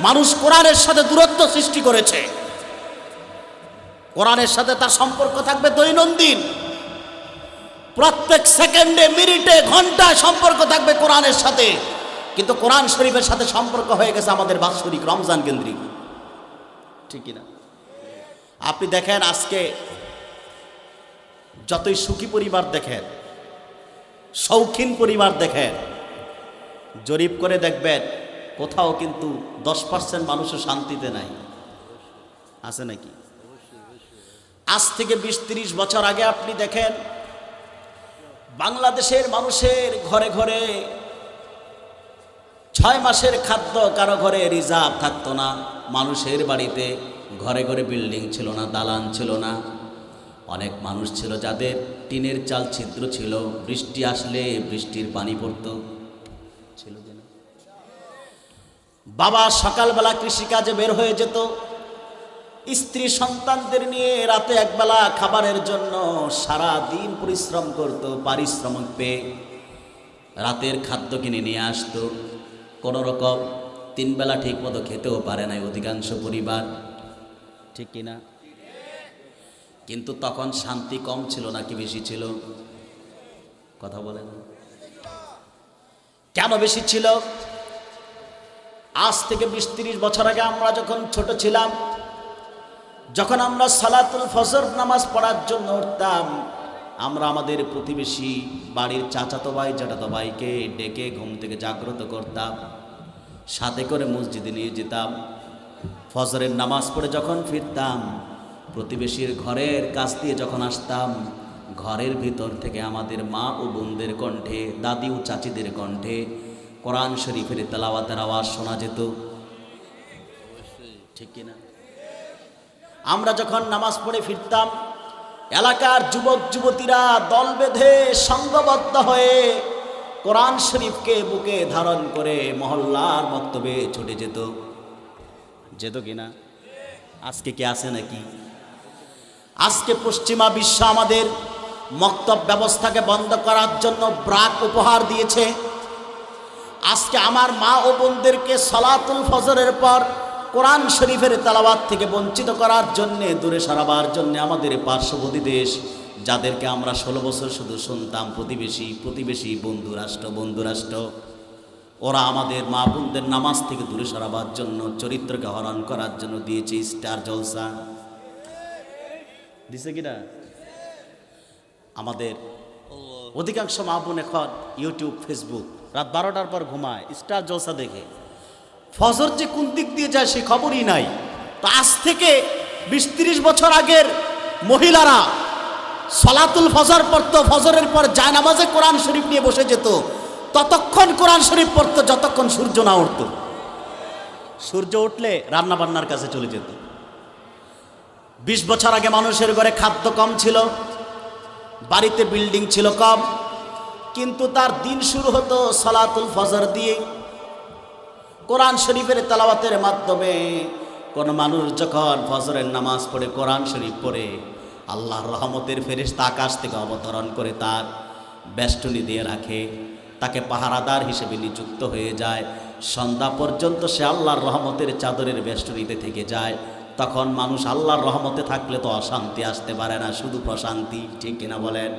মানুষ কোরআনের সাথে দূরত্ব সৃষ্টি করেছে। কোরআনের সাথে তার সম্পর্ক থাকবে দৈনন্দিন, প্রত্যেক সেকেন্ডে, মিনিটে, ঘন্টায় সম্পর্ক থাকবে কোরআনের সাথে, কিন্তু কোরআন শরীফের সাথে সম্পর্ক হয়ে গেছে আমাদের বাৎসরিক রমজান কেন্দ্রিক। ঠিক কিনা? আপনি দেখেন আজকে যতই সুখী পরিবার দেখেন, শৌখিন পরিবার দেখেন, জরিপ করে দেখবেন কোথাও কিন্তু 10% মানুষও শান্তিতে নাই। আছে নাকি? আজ থেকে 20-30 বছর আগে আপনি দেখেন বাংলাদেশের মানুষের ঘরে ঘরে 6 মাসের খাদ্য কারো ঘরে রিজার্ভ থাকতো না। মানুষের বাড়িতে ঘরে ঘরে বিল্ডিং ছিল না, দালান ছিল না। অনেক মানুষ ছিল যাদের টিনের চাল ছিদ্র ছিল, বৃষ্টি আসলে বৃষ্টির পানি পড়তো। ছিল না? বাবা সকালবেলা কৃষিকাজে বের হয়ে যেত, স্ত্রী সন্তানদের নিয়ে রাতে একবেলা খাবারের জন্য সারা দিন পরিশ্রম করত, পারিশ্রমিক পেয়ে রাতের খাদ্য কিনে নিয়ে আসতো। কোনো রকম 3 বেলা ঠিক মতো খেতেও পারে নাই অধিকাংশ পরিবার। ঠিক কিনা? কিন্তু তখন শান্তি কম ছিল নাকি বেশি ছিল? কথা বলেন। কেন বেশি ছিল? আজ থেকে 20-30 বছর আগে আমরা যখন ছোট ছিলাম, যখন আমরা সালাতুল ফজর নামাজ পড়ার জন্য উঠতাম, আমরা আমাদের প্রতিবেশী বাড়ির চাচাতো ভাই জ্যাঠাতো ভাইকে ডেকে ঘুম থেকে জাগ্রত করতাম, সাথে করে মসজিদে নিয়ে যেতাম। ফজরের নামাজ পড়ে যখন ফিরতাম, প্রতিবেশীর ঘরের কাছ দিয়ে যখন আসতাম, ঘরের ভিতর থেকে আমাদের মা ও বোনদের কণ্ঠে, দাদি ও চাচিদের কণ্ঠে কোরআন শরীফের তেলাওয়াতের আওয়াজ শোনা যেত। ঠিক কিনা? আমরা যখন নামাজ পড়ে ফিরতাম, এলাকার যুবক যুবতীরা দল বেঁধে সংঘবদ্ধ হয়ে কোরআন শরীফকে বুকে ধারণ করে মহল্লার মক্তবে ছুটে যেত। যেত কিনা? আজকে কি আছে নাকি? আজকে পশ্চিমা বিশ্ব আমাদের মক্তব ব্যবস্থাকে বন্ধ করার জন্য ব্রাক উপহার দিয়েছে। আজকে আমার মা ও বোনদেরকে সালাতুল ফজরের পর কোরআন শরীফের তেলাওয়াত থেকে বঞ্চিত করার জন্য, দূরে সরাবার জন্য আমাদের পার্শ্ববর্তী দেশ, যাদেরকে আমরা 16 বছর শুধু শুনতাম প্রতিবেশী বন্ধুরাষ্ট্র, ওরা আমাদের মা বোনদের নামাজ থেকে দূরে সরাবার জন্য, চরিত্রকে হরণ করার জন্য দিয়েছে স্টার জলসা। দিছে কিনা? আমাদের অধিকাংশ মা বোন এখন ইউটিউব, ফেসবুক, রাত 12টার পর ঘুমায় স্টার জলসা দেখে। ফজর যে কোন দিক দিয়ে যায় সে খবরই নাই। তো আজ থেকে 20-30 বছর আগের মহিলারা সালাতুল ফজর পড়তো, ফজরের পর জায়নামাজে কোরআন শরীফ নিয়ে বসে যেত, ততক্ষণ কোরআন শরীফ পড়তো যতক্ষণ সূর্য না উঠত। সূর্য উঠলে রান্না বান্নার কাছে চলে যেত। 20 বছর আগে মানুষের ঘরে খাদ্য কম ছিল, বাড়িতে বিল্ডিং ছিল কম, কিন্তু তার দিন শুরু হতো সালাতুল ফজর দিয়ে, কোরআন শরীফের তেলাওয়াতের মাধ্যমে। কোন মানুষ যখন ফজরের নামাজ পড়ে, কোরআন শরীফ পড়ে, আল্লাহর রহমতের ফেরেশতা আকাশ থেকে অবতরণ করে তার বেষ্টনী দিয়ে রাখে, তাকে পাহারাদার হিসেবে নিযুক্ত হয়ে যায়। সন্ধ্যা পর্যন্ত সে আল্লাহর রহমতের চাদরের বেষ্টনীতে থেকে যায়। তখন মানুষ আল্লাহর রহমতে থাকলে তো অশান্তি আসতে পারে না, শুধু প্রশান্তি। ঠিক কিনা বলেন?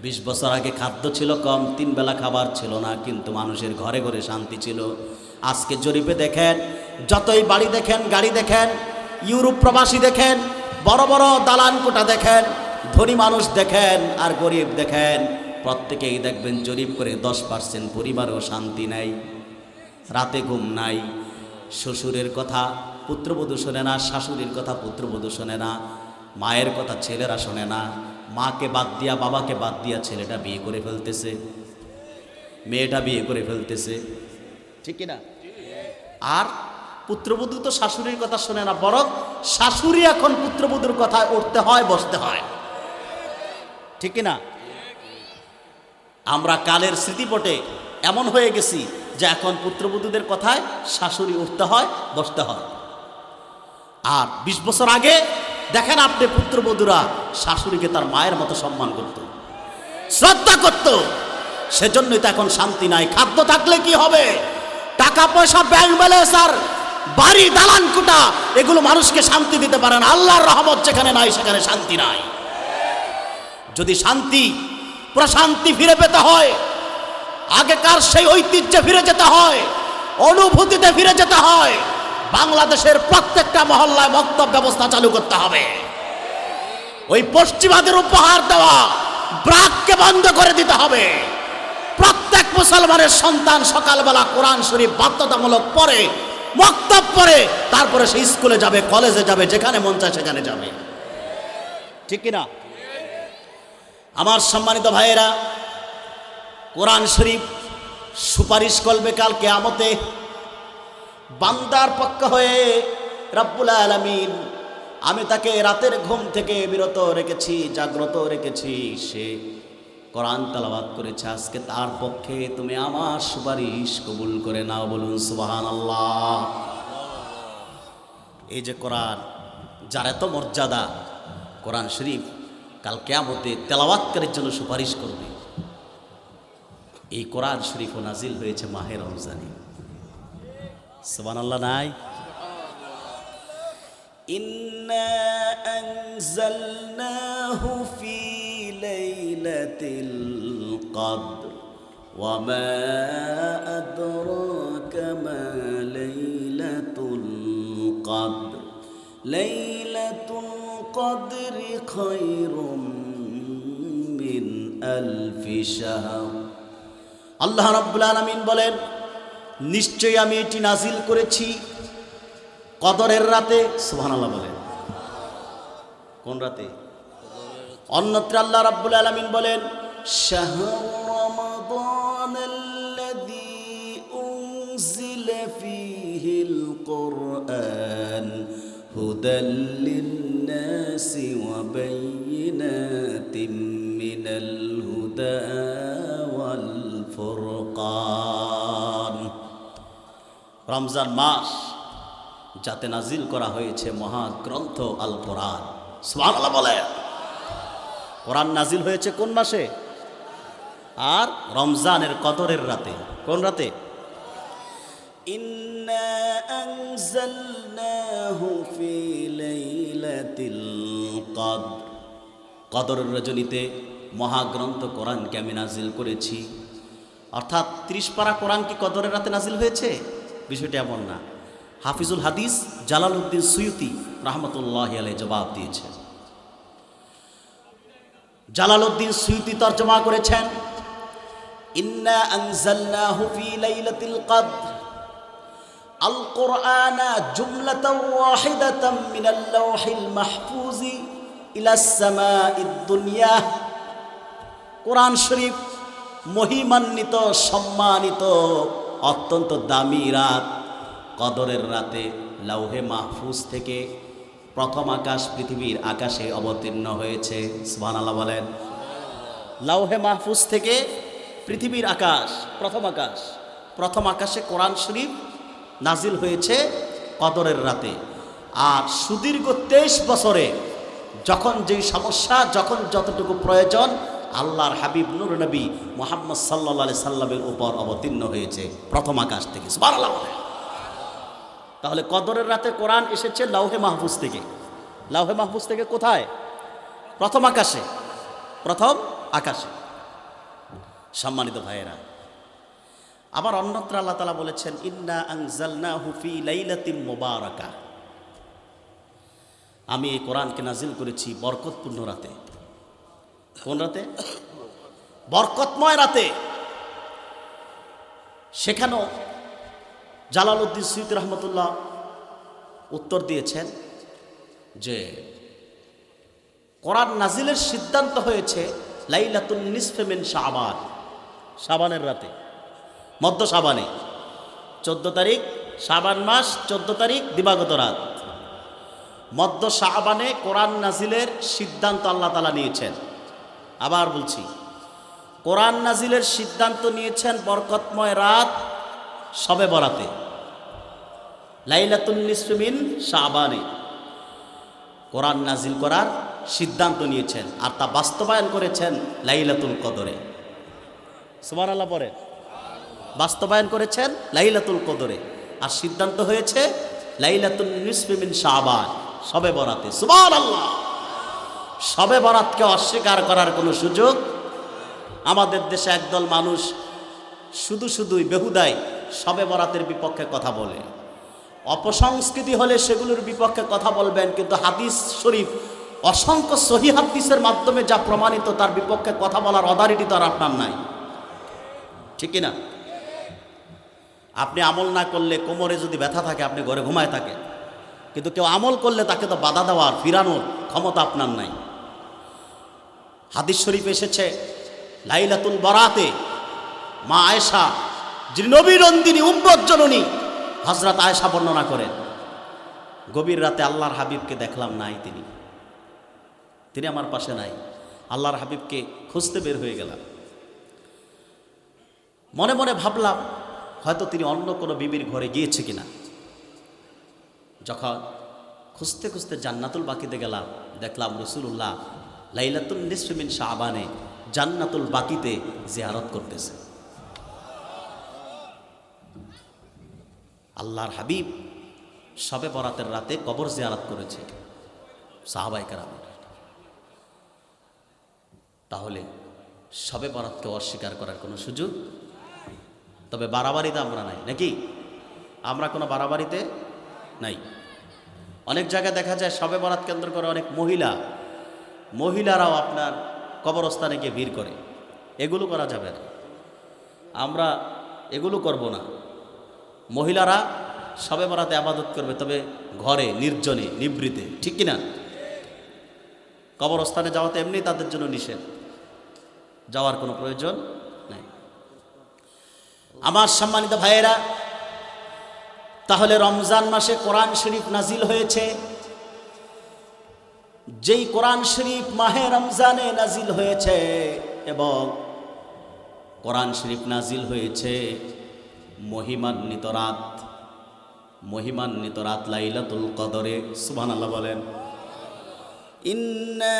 20 বছর আগে খাদ্য ছিল কম, 3 বেলা খাবার ছিল না, কিন্তু মানুষের ঘরে ঘরে শান্তি ছিল। আজকে জরিপে দেখেন, যতই বাড়ি দেখেন, গাড়ি দেখেন, ইউরোপ প্রবাসী দেখেন, বড় বড় দালান কোঠা দেখেন, ধনী মানুষ দেখেন আর গরিব দেখেন, প্রত্যেকেই দেখবেন জরিপ করে 10% পরিবারেও শান্তি নাই, রাতে ঘুম নাই। শ্বশুরের কথা পুত্রবধূ শোনে না, শাশুড়ির কথা পুত্রবধূ শোনে না, মায়ের কথা ছেলেরা শোনে না। মাকে বাদ দিয়া, বাবাকে বাদ দিয়া ছেলেটা বিয়ে করে ফেলতেছে, মেয়েটা বিয়ে করে ফেলতেছে। ঠিক কিনা? আর পুত্রবধূ তো শাশুড়ির কথা শোনে না, বরং শাশুড়ি এখন পুত্রবধূর কথায় উঠতে হয়, বসতে হয়। ঠিক কিনা? আমরা কালের স্মৃতিপটে এমন হয়ে গেছি যে এখন পুত্রবধূদের কথায় শাশুড়ি উঠতে হয়, বসতে হয়। আর 20 বছর আগে দেখেন আপনি, পুত্রবধূরা শাশুড়িকে তার মায়ের মতো সম্মান করত, শ্রদ্ধা করত। সেজন্যই তো এখন শান্তি নাই। খাদ্য থাকলে কি হবে? টাকা পয়সা, ব্যাংক ব্যালেন্স আর বাড়ি, দালান কোঠা, এগুলো মানুষকে শান্তি দিতে পারে না। আল্লাহর রহমত যেখানে নাই সেখানে শান্তি নাই। যদি শান্তি প্রশান্তি ফিরে পেতে হয়, আগেকার সেই ঐতিহ্যে ফিরে যেতে হয়, অনুভূতিতে ফিরে যেতে হয়। বাংলাদেশের প্রত্যেকটা মহল্লায় মক্তব ব্যবস্থা চালু করতে হবে। ওই পশ্চিমাদের উপহার দেওয়া ব্রাককে বন্ধ করে দিতে হবে। প্রত্যেক মুসলমানের সন্তান সকালবেলা কোরআন শরীফ বাধ্যতামূলক পড়ে, মক্তব পড়ে, তারপরে সে স্কুলে যাবে, কলেজে যাবে, যেখানে মন চায় সেখানে যাবে। ঠিক কিনা? আমার সম্মানিত ভাইয়েরা, কোরআন শরীফ সুপারিশ করবে কাল কিয়ামতে বান্দার পক্ষ হয়ে। রব্বুল আলামিন, আমি তাকে রাতের ঘুম থেকে বিরত রেখেছি, জাগ্রত রেখেছি, সে কোরআন তেলাওয়াত করেছে, আজকে তার পক্ষে তুমি আমার সুপারিশ কবুল করে নাও। বলুন সুবহানাল্লাহ। এই যে কোরআন, যার এত মর্যাদা, কোরআন শরীফ কাল কিয়ামতে তেলাওয়াতকারীর জন্য সুপারিশ করবে। এই কোরআন শরীফও নাজিল হয়েছে মাহে রমজানে। সুবহানাল্লাহ নাই? ইন্না আনজালনাহু ফি লাইলাতিল কদর ওয়া মা আদরাকা মা লাইলাতুল কদর লাইলাতুল কদরি খায়রুম মিন আলফি শাহর। আল্লাহ রাব্বুল আলামিন বলেন, নিশ্চয়ই আমি এটি নাজিল করেছি কদরের রাতে। সুবহানাল্লাহ বলেন। কোন রাতে? অন্যত্র আল্লাহ রাব্বুল আলামিন বলেন, শাহরু রমাদানাল্লাযী উনজিলা ফীহিল কুরআন হুদাল লিন-নাসি ওয়া বায়িনাতিন মিনাল হুদা ওয়াল ফুরকান। রমজান মাস যাতে নাজিল করা হয়েছে মহাগ্রন্থ আল কোরআন। সুবহানাল্লাহ বলে। কোরআন নাজিল হয়েছে কোন মাসে? আর রমজানের কদরের রাতে। কোন রাতে? ইন্না আনজালনাহু ফি লাইলাতিল কদর। কদরের রজনীতে মহাগ্রন্থ কোরআনকে আমি নাজিল করেছি। অর্থাৎ 30 পারা কোরআন কি কদরের রাতে নাজিল হয়েছে? বিষয়টা এমন না। হাফিজুল হাদিস জালালউদ্দিন সুয়ুতি রাহমাতুল্লাহি আলাইহি জবাব দিয়েছেন। জালালউদ্দিন সুয়ুতি তরজমা করেছেন, ইন্না আনজালনাহু ফি লাইলাতিল কদর আল কুরআনা জুমলাতান ওয়াহিদাতান মিনাল লাওহিল মাহফুজি ইলাস সামাঈদ দুনিয়া। কোরআন শরীফ মহিমান্বিত, সম্মানিত, অত্যন্ত দামি রাত কদরের রাতে লাউহে মাহফুজ থেকে প্রথম আকাশ পৃথিবীর আকাশে অবতীর্ণ হয়েছে। সুবহানাল্লাহ বলেন। লাউহে মাহফুজ থেকে পৃথিবীর আকাশ, প্রথম আকাশে কোরআন শরীফ নাজিল হয়েছে কদরের রাতে। আর সুদীর্ঘ 23 বছরে যখন যেই সমস্যা, যখন যতটুকু প্রয়োজন, আল্লাহর হাবিব নূর নবী মুহাম্মদ সাল্লাল্লাহু আলাইহি সাল্লামের উপর অবতীর্ণ হয়েছে প্রথম আকাশ থেকে। সুবহানাল্লাহ। তাহলে কদরের রাতে কোরআন এসেছে লাউহে মাহফুজ থেকে। লাউহে মাহফুজ থেকে কোথায়? প্রথম আকাশে। সম্মানিত ভাইয়েরা, আবার অন্যত্র আল্লাহ তাআলা বলেছেন, ইন্না আনজালনাহু ফি লাইলাতিন মুবারাকা। আমি এই কোরআনকে নাজিল করেছি বরকতপূর্ণ রাতে। কোন রাতে? বরকতময় রাতে। সেখানেও জালালউদ্দিন সুয়ুতি রহমতুল্লাহ উত্তর দিয়েছেন যে কোরআন নাজিলের সিদ্ধান্ত হয়েছে লাইলাতুন নিসফে মিন শাবান, শাবানের রাতে, মধ্য শাবানে। 14 তারিখ শাবান মাস, 14 তারিখ দিবাগত রাত। মধ্য শাবানে কোরআন নাজিলের সিদ্ধান্ত আল্লাহ তাআলা নিয়েছেন। আবার বলছি, কোরআন নাজিলের সিদ্ধান্ত নিয়েছেন বরকতময় রাত শবে বরাতে, লাইলাতুন নিসফে মিন শাবানে কোরআন নাজিল করার সিদ্ধান্ত নিয়েছেন, আর তা বাস্তবায়ন করেছেন লাইলাতুল কদরে। সুবহানাল্লাহ পড়েন। বাস্তবায়ন করেছেন লাইলাতুল কদরে, আর সিদ্ধান্ত হয়েছে লাইলাতুন নিসফে মিন শাবান, শবে বরাতে। সুবহানাল্লাহ। শবে বরাতকে অস্বীকার করার কোনো সুযোগ আমাদের দেশে একদল মানুষ শুধুই বেহুদাই শবে বরাতের বিপক্ষে কথা বলে। অপসংস্কৃতি হলে সেগুলোর বিপক্ষে কথা বলবেন, কিন্তু হাদিস শরীফ অসংখ্য সহিহ হাদিসের মাধ্যমে যা প্রমাণিত তার বিপক্ষে কথা বলার অথরিটি তো আর আপনার নাই, ঠিক কিনা? আপনি আমল না করলে, কোমরে যদি ব্যথা থাকে, আপনি ঘরে ঘুমায় থাকে, কিন্তু কেউ আমল করলে তাকে তো বাধা দেওয়ার, ফিরানোর ক্ষমতা আপনার নাই। হাদিস শরীফ এসেছে লাইলাতুল বরাতে মা আয়েশা, যিনি নবীর নন্দিনী উম্মত জননী, হযরত আয়েশা বর্ণনা করেন, গভীর রাতে আল্লাহর হাবিবকে দেখলাম নাই, তিনি আমার পাশে নাই। আল্লাহর হাবিবকে খুঁজতে বের হয়ে গেলাম। মনে মনে ভাবলাম হয়তো তিনি অন্য কোনো বিবির ঘরে গিয়েছে কিনা। যখন খুঁজতে খুঁজতে জান্নাতুল বাকিতে গেলাম, দেখলাম রাসূলুল্লাহ লাইলাতুন নিসফি মিন শাবানে জান্নাতুল বাকিতে জিয়ারত করতেছে। আল্লাহর হাবিব শবে বরাতের রাতে কবর জিয়ারত করেছে সাহাবায়ে কেরামের। তাহলে শবে বরাতকে অস্বীকার করার কোনো সুযোগ, তবে বাড়াবাড়িতে আমরা নাই, নাকি? আমরা কোনো বাড়াবাড়িতে নাই। অনেক জায়গায় দেখা যায় শবে বরাত কেন্দ্র করে অনেক মহিলারাও আপনার কবরস্থানে গিয়ে ভিড় করে। এগুলো করা যাবে না, আমরা এগুলো করব না। মহিলারা শবে বরাতে ইবাদত করবে, তবে ঘরে নির্জনে নিভৃতে, ঠিক কিনা? কবরস্থানে যাওয়াতে এমনি তাদের জন্য নিষেধ, যাওয়ার কোনো প্রয়োজন নাই। আমার সম্মানিত ভাইয়েরা, তাহলে রমজান মাসে কোরআন শরীফ নাজিল হয়েছে। যেই কোরআন শরীফ মাহে রমজানে নাজিল হয়েছে, এবং কোরআন শরীফ নাজিল হয়েছে মহিমান্বিত রাত লাইলাতুল কদরে। সুবহানাল্লাহ বলেন। ইন্না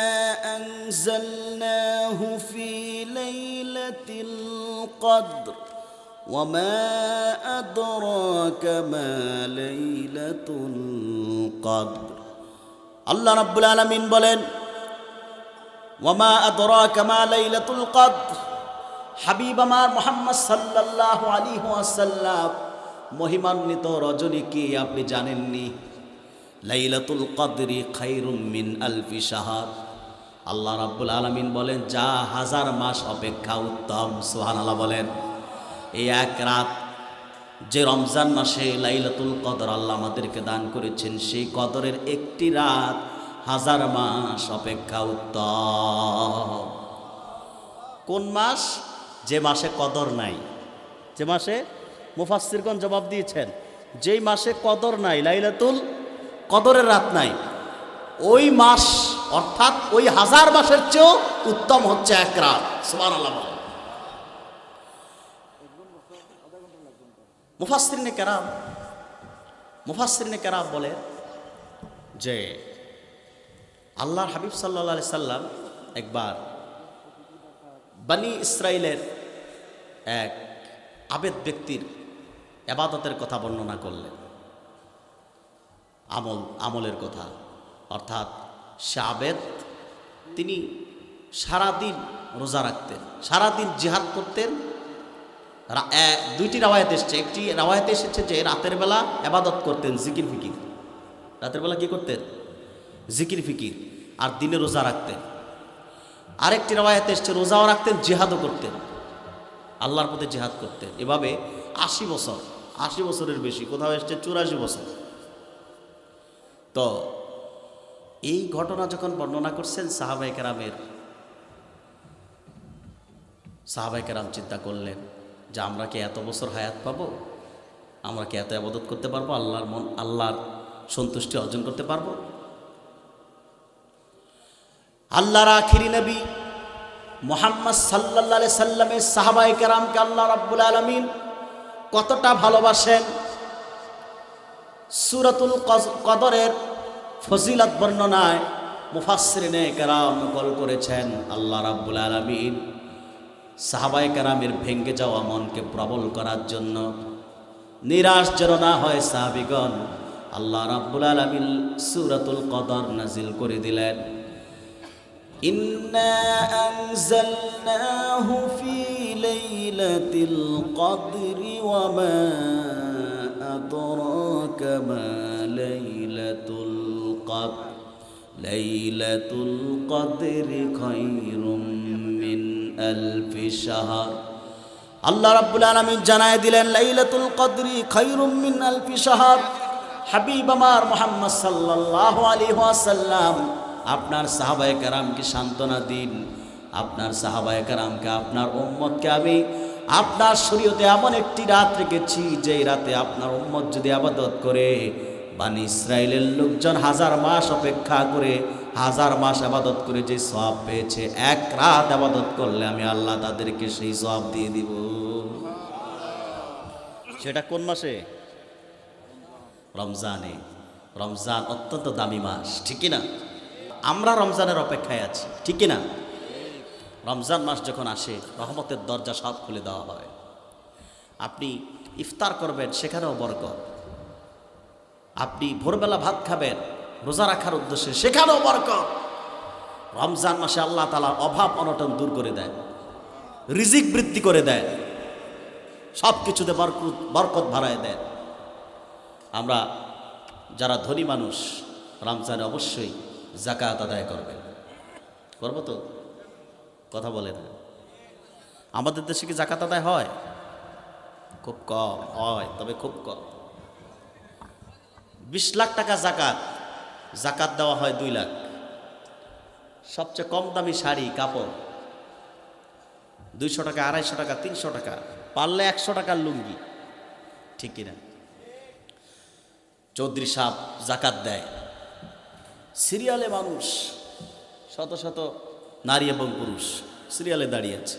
আনজালনাহু ফি লাইলাতিল কদর ওয়া মা আদরাকা মা লাইলাতুল কদর। আল্লাহ রাব্বুল আলামিন বলেন, ওয়া মা আদরাকা মা লাইলাতুল কদর। হাবিব আমার মুহাম্মদ সাল্লাল্লাহু আলাইহি ওয়াসাল্লাম, মহিমান্বিত রজনী কি আপনি জানেননি? লাইলাতুল কদরি খায়রুম মিন আলফি শাহর। আল্লাহ রাব্বুল আলামিন বলেন, যা হাজার মাস অপেক্ষা উত্তম। সুবহানাল্লাহ বলেন। এই এক রাত যে রমজান মাসে লাইলাতুল কদর আল্লাহ আমাদেরকে দান করেছেন, সেই কদরের একটি রাত হাজার মাস অপেক্ষা উত্তম। কোন মাস? যে মাসে কদর নাই, যে মাসে মুফাসসিরগণ জবাব দিয়েছেন, যেই মাসে কদর নাই, লাইলাতুল কদরের রাত নাই, ওই মাস অর্থাৎ ওই হাজার মাসের চেয়েও উত্তম হচ্ছে এক রাত। সুবহানাল্লাহ। মুফাসসিরিনে কেরাম বলে যে আল্লাহর হাবিব সাল্লাল্লাহু আলাইহি সাল্লাম একবার বনি ইসরাইলের এক আবেদ ব্যক্তির ইবাদতের কথা বর্ণনা করলেন, আমলের কথা। অর্থাৎ সে আবেদ, তিনি সারাদিন রোজা রাখতেন, সারাদিন জিহাদ করতেন। দুইটি রাওয়ায়াত এসেছে। একটি রাওয়ায়াতে এসেছে যে রাতের বেলা ইবাদত করতেন, জিকির ফিকির। রাতের বেলা কি করতেন? জিকির ফিকির। আর দিনে রোজা রাখতেন। আরেকটি রাওয়ায়াতে এসেছে রোজাও রাখতেন, জিহাদও করতেন, আল্লাহর পথে জিহাদ করতেন। এভাবে 80 বছর, 80 বছরের বেশি, কোথাও এসেছে 84 বছর। তো এই ঘটনা যখন বর্ণনা করছেন সাহাবায়ে কেরাম চিন্তা করলেন যে আমরা কি এত বছর হায়াত পাবো? আমরা কি এত ইবাদত করতে পারবো? আল্লাহর সন্তুষ্টি অর্জন করতে পারবো? আল্লাহর আখিরি নবী মুহাম্মদ সাল্লাল্লাহু আলাইহি সাল্লামের সাহাবায়ে কেরামকে আল্লাহ রাব্বুল আলামিন কতটা ভালোবাসেন। সূরাতুল কদরের ফজিলত বর্ণনায় মুফাসসিরিনে কেরাম নকল করেছেন, আল্লাহ রাব্বুল আলামিন সাহাবায়ে কেরামের ভেঙ্গে যাওয়া মনকে প্রবল করার জন্য, নিরাশ যেন না হয় সাহাবীগণ, আল্লাহ রাব্বুল আলামিন সূরাতুল কদর নাজিল করে দিলেন। ইন্না আনজালনাহু ফি লাইলাতিল কদরি ওয়া মা আদরাকা মা লাইলাতুল কদর লাইলাতুল কদরি খায়রুম মিন আলফি শাহর। আল্লাহ রাব্বুল আলামিন জানায় দিলেন লাইলাতুল কদরি খায়রুম মিন আলফি শাহর। হাবিব আমার মুহাম্মদ সাল্লাল্লাহু আলাইহি ওয়াসাল্লাম আপনার সাহাবায়ে কেরামকে সান্ত্বনা দিন, আপনার সাহাবায়ে কেরামকে, আপনার উম্মতকে আমি আপনার শরীয়তে এমন একটি রাত রেখেছি যেই রাতে আপনার উম্মত যদি ইবাদত করে, বানি ইসরাইলের লোকজন 1000 মাস অপেক্ষা করে 1000 মাস ইবাদত করে যে সওয়াব পেয়েছে, এক রাত ইবাদত করলে আমি আল্লাহ তাদেরকে সেই সওয়াব দিয়ে দিব। সেটা কোন মাসে? রমজানে। রমজান অত্যন্ত দামি মাস, ঠিক না? আমরা রমজানের অপেক্ষায় আছি, ঠিক না? রমজান মাস যখন আসে রহমতের দরজা সব খুলে দেওয়া হয়। আপনি ইফতার করবেন, সেখানেও বরকত। আপনি ভোরবেলা ভাত খাবেন রোজা রাখার উদ্দেশ্যে, সেখানেও বরকত। রমজান মাসে আল্লাহ তাআলা অভাব অনটন দূর করে দেয়, রিজিক বৃদ্ধি করে দেয়, সব কিছুতে বরকত বাড়ায় দেয়। আমরা যারা ধনী মানুষ রমজানে অবশ্যই যাকাত আদায় করবেন। করবো তো? কথা বলে না। আমাদের দেশে কি যাকাত আদায় হয়? খুব কম হয়, তবে খুব কম। 20 লাখ টাকা জাকাত দেওয়া হয় 2 লাখ। সবচেয়ে কম দামি শাড়ি কাপড় 200 টাকা, 250 টাকা, 300 টাকা, পারলে 100 টাকার লুঙ্গি, ঠিক কিনা? চৌধুরী সাহেব জাকাত দেয়। সিরিয়ালে মানুষ, শত শত নারী এবং পুরুষ সিরিয়ালে দাঁড়িয়ে আছে।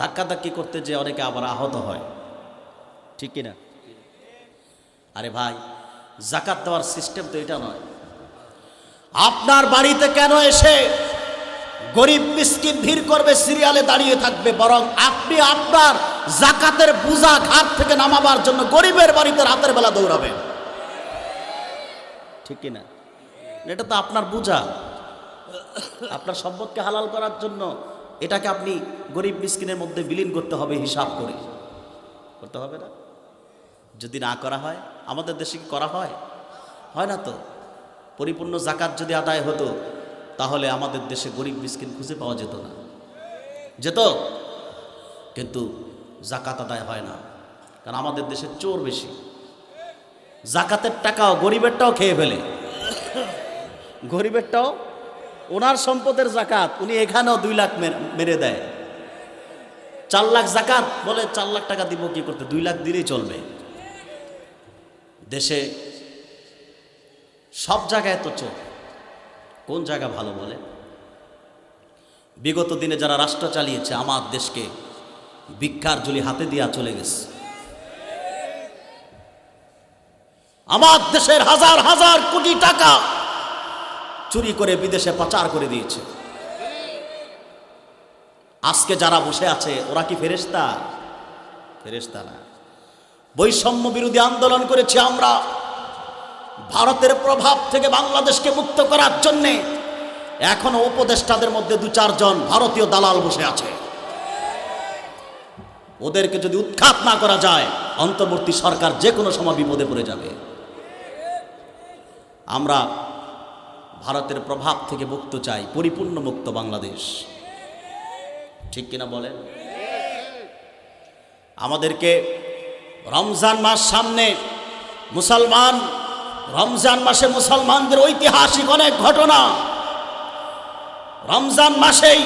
ধাক্কাধাক্কি করতে যে অনেকে আবার আহত হয়, ঠিক কিনা? আরে ভাই, জাকাত দেওয়ার সিস্টেম তো এটা নয়। আপনার বাড়িতে কেন এসে গরিব মিসকিন ভিড় করবে, সিরিয়ালে দাঁড়িয়ে থাকবে? বরং আপনি আপনার জাকাতের বোঝা ঘাট থেকে নামাবার জন্য গরিবের বাড়িতে রাতের বেলা দৌড়াবেন, ঠিক কিনা? এটা তো আপনার বোঝা। আপনার সম্পদকে হালাল করার জন্য এটাকে আপনি গরিব মিসকিনের মধ্যে বিলীন করতে হবে, হিসাব করে করতে হবে না? যদি না করা হয়, আমাদের দেশে কি করা হয়? হয় না তো। পরিপূর্ণ জাকাত যদি আদায় হতো তাহলে আমাদের দেশে গরিব মিসকিন খুঁজে পাওয়া যেত না, যেত। কিন্তু জাকাত আদায় হয় না, কারণ আমাদের দেশে চোর বেশি। জাকাতের টাকাও গরিবেরটাও খেয়ে ফেলে, গরিবেরটাও, ওনার সম্পদের জাকাত উনি এখানেও 2 লাখ মেরে দেয়। 4 লাখ জাকাত বলে 4 লাখ টাকা দিব কি করতে? 2 লাখ দিলেই চলবে। দেশে সব জায়গায় তো চোর, কোন জায়গা ভালো বলে? বিগত দিনে যারা রাষ্ট্র চালিয়েছে আমার দেশকে ভিক্ষার ঝুলি হাতে দিয়া চলে গেছে। আমার দেশের হাজার হাজার কোটি টাকা চুরি করে বিদেশে পাচার করে দিয়েছে। আজকে যারা বসে আছে ওরা কি ফেরেশতা? ফেরেশতা না। বৈষম্য বিরোধী আন্দোলন করেছি আমরা ভারতের প্রভাব থেকে বাংলাদেশকে মুক্ত করার জন্যে। এখনো উপদেষ্টাদের মধ্যে 2-4 জন ভারতীয় দালাল বসে আছে। ওদেরকে যদি উৎখাত না করা যায় অন্তর্বর্তী সরকার যে কোনো সময় বিপদে পড়ে যাবে। আমরা ভারতের প্রভাব থেকে মুক্ত চাই, পরিপূর্ণ মুক্ত বাংলাদেশ, ঠিক কিনা বলেন? আমাদেরকে রমজান মাস সামনে, মুসলমান রমজান মাসে মুসলমানদের ঐতিহাসিক অনেক ঘটনা। রমজান মাসেই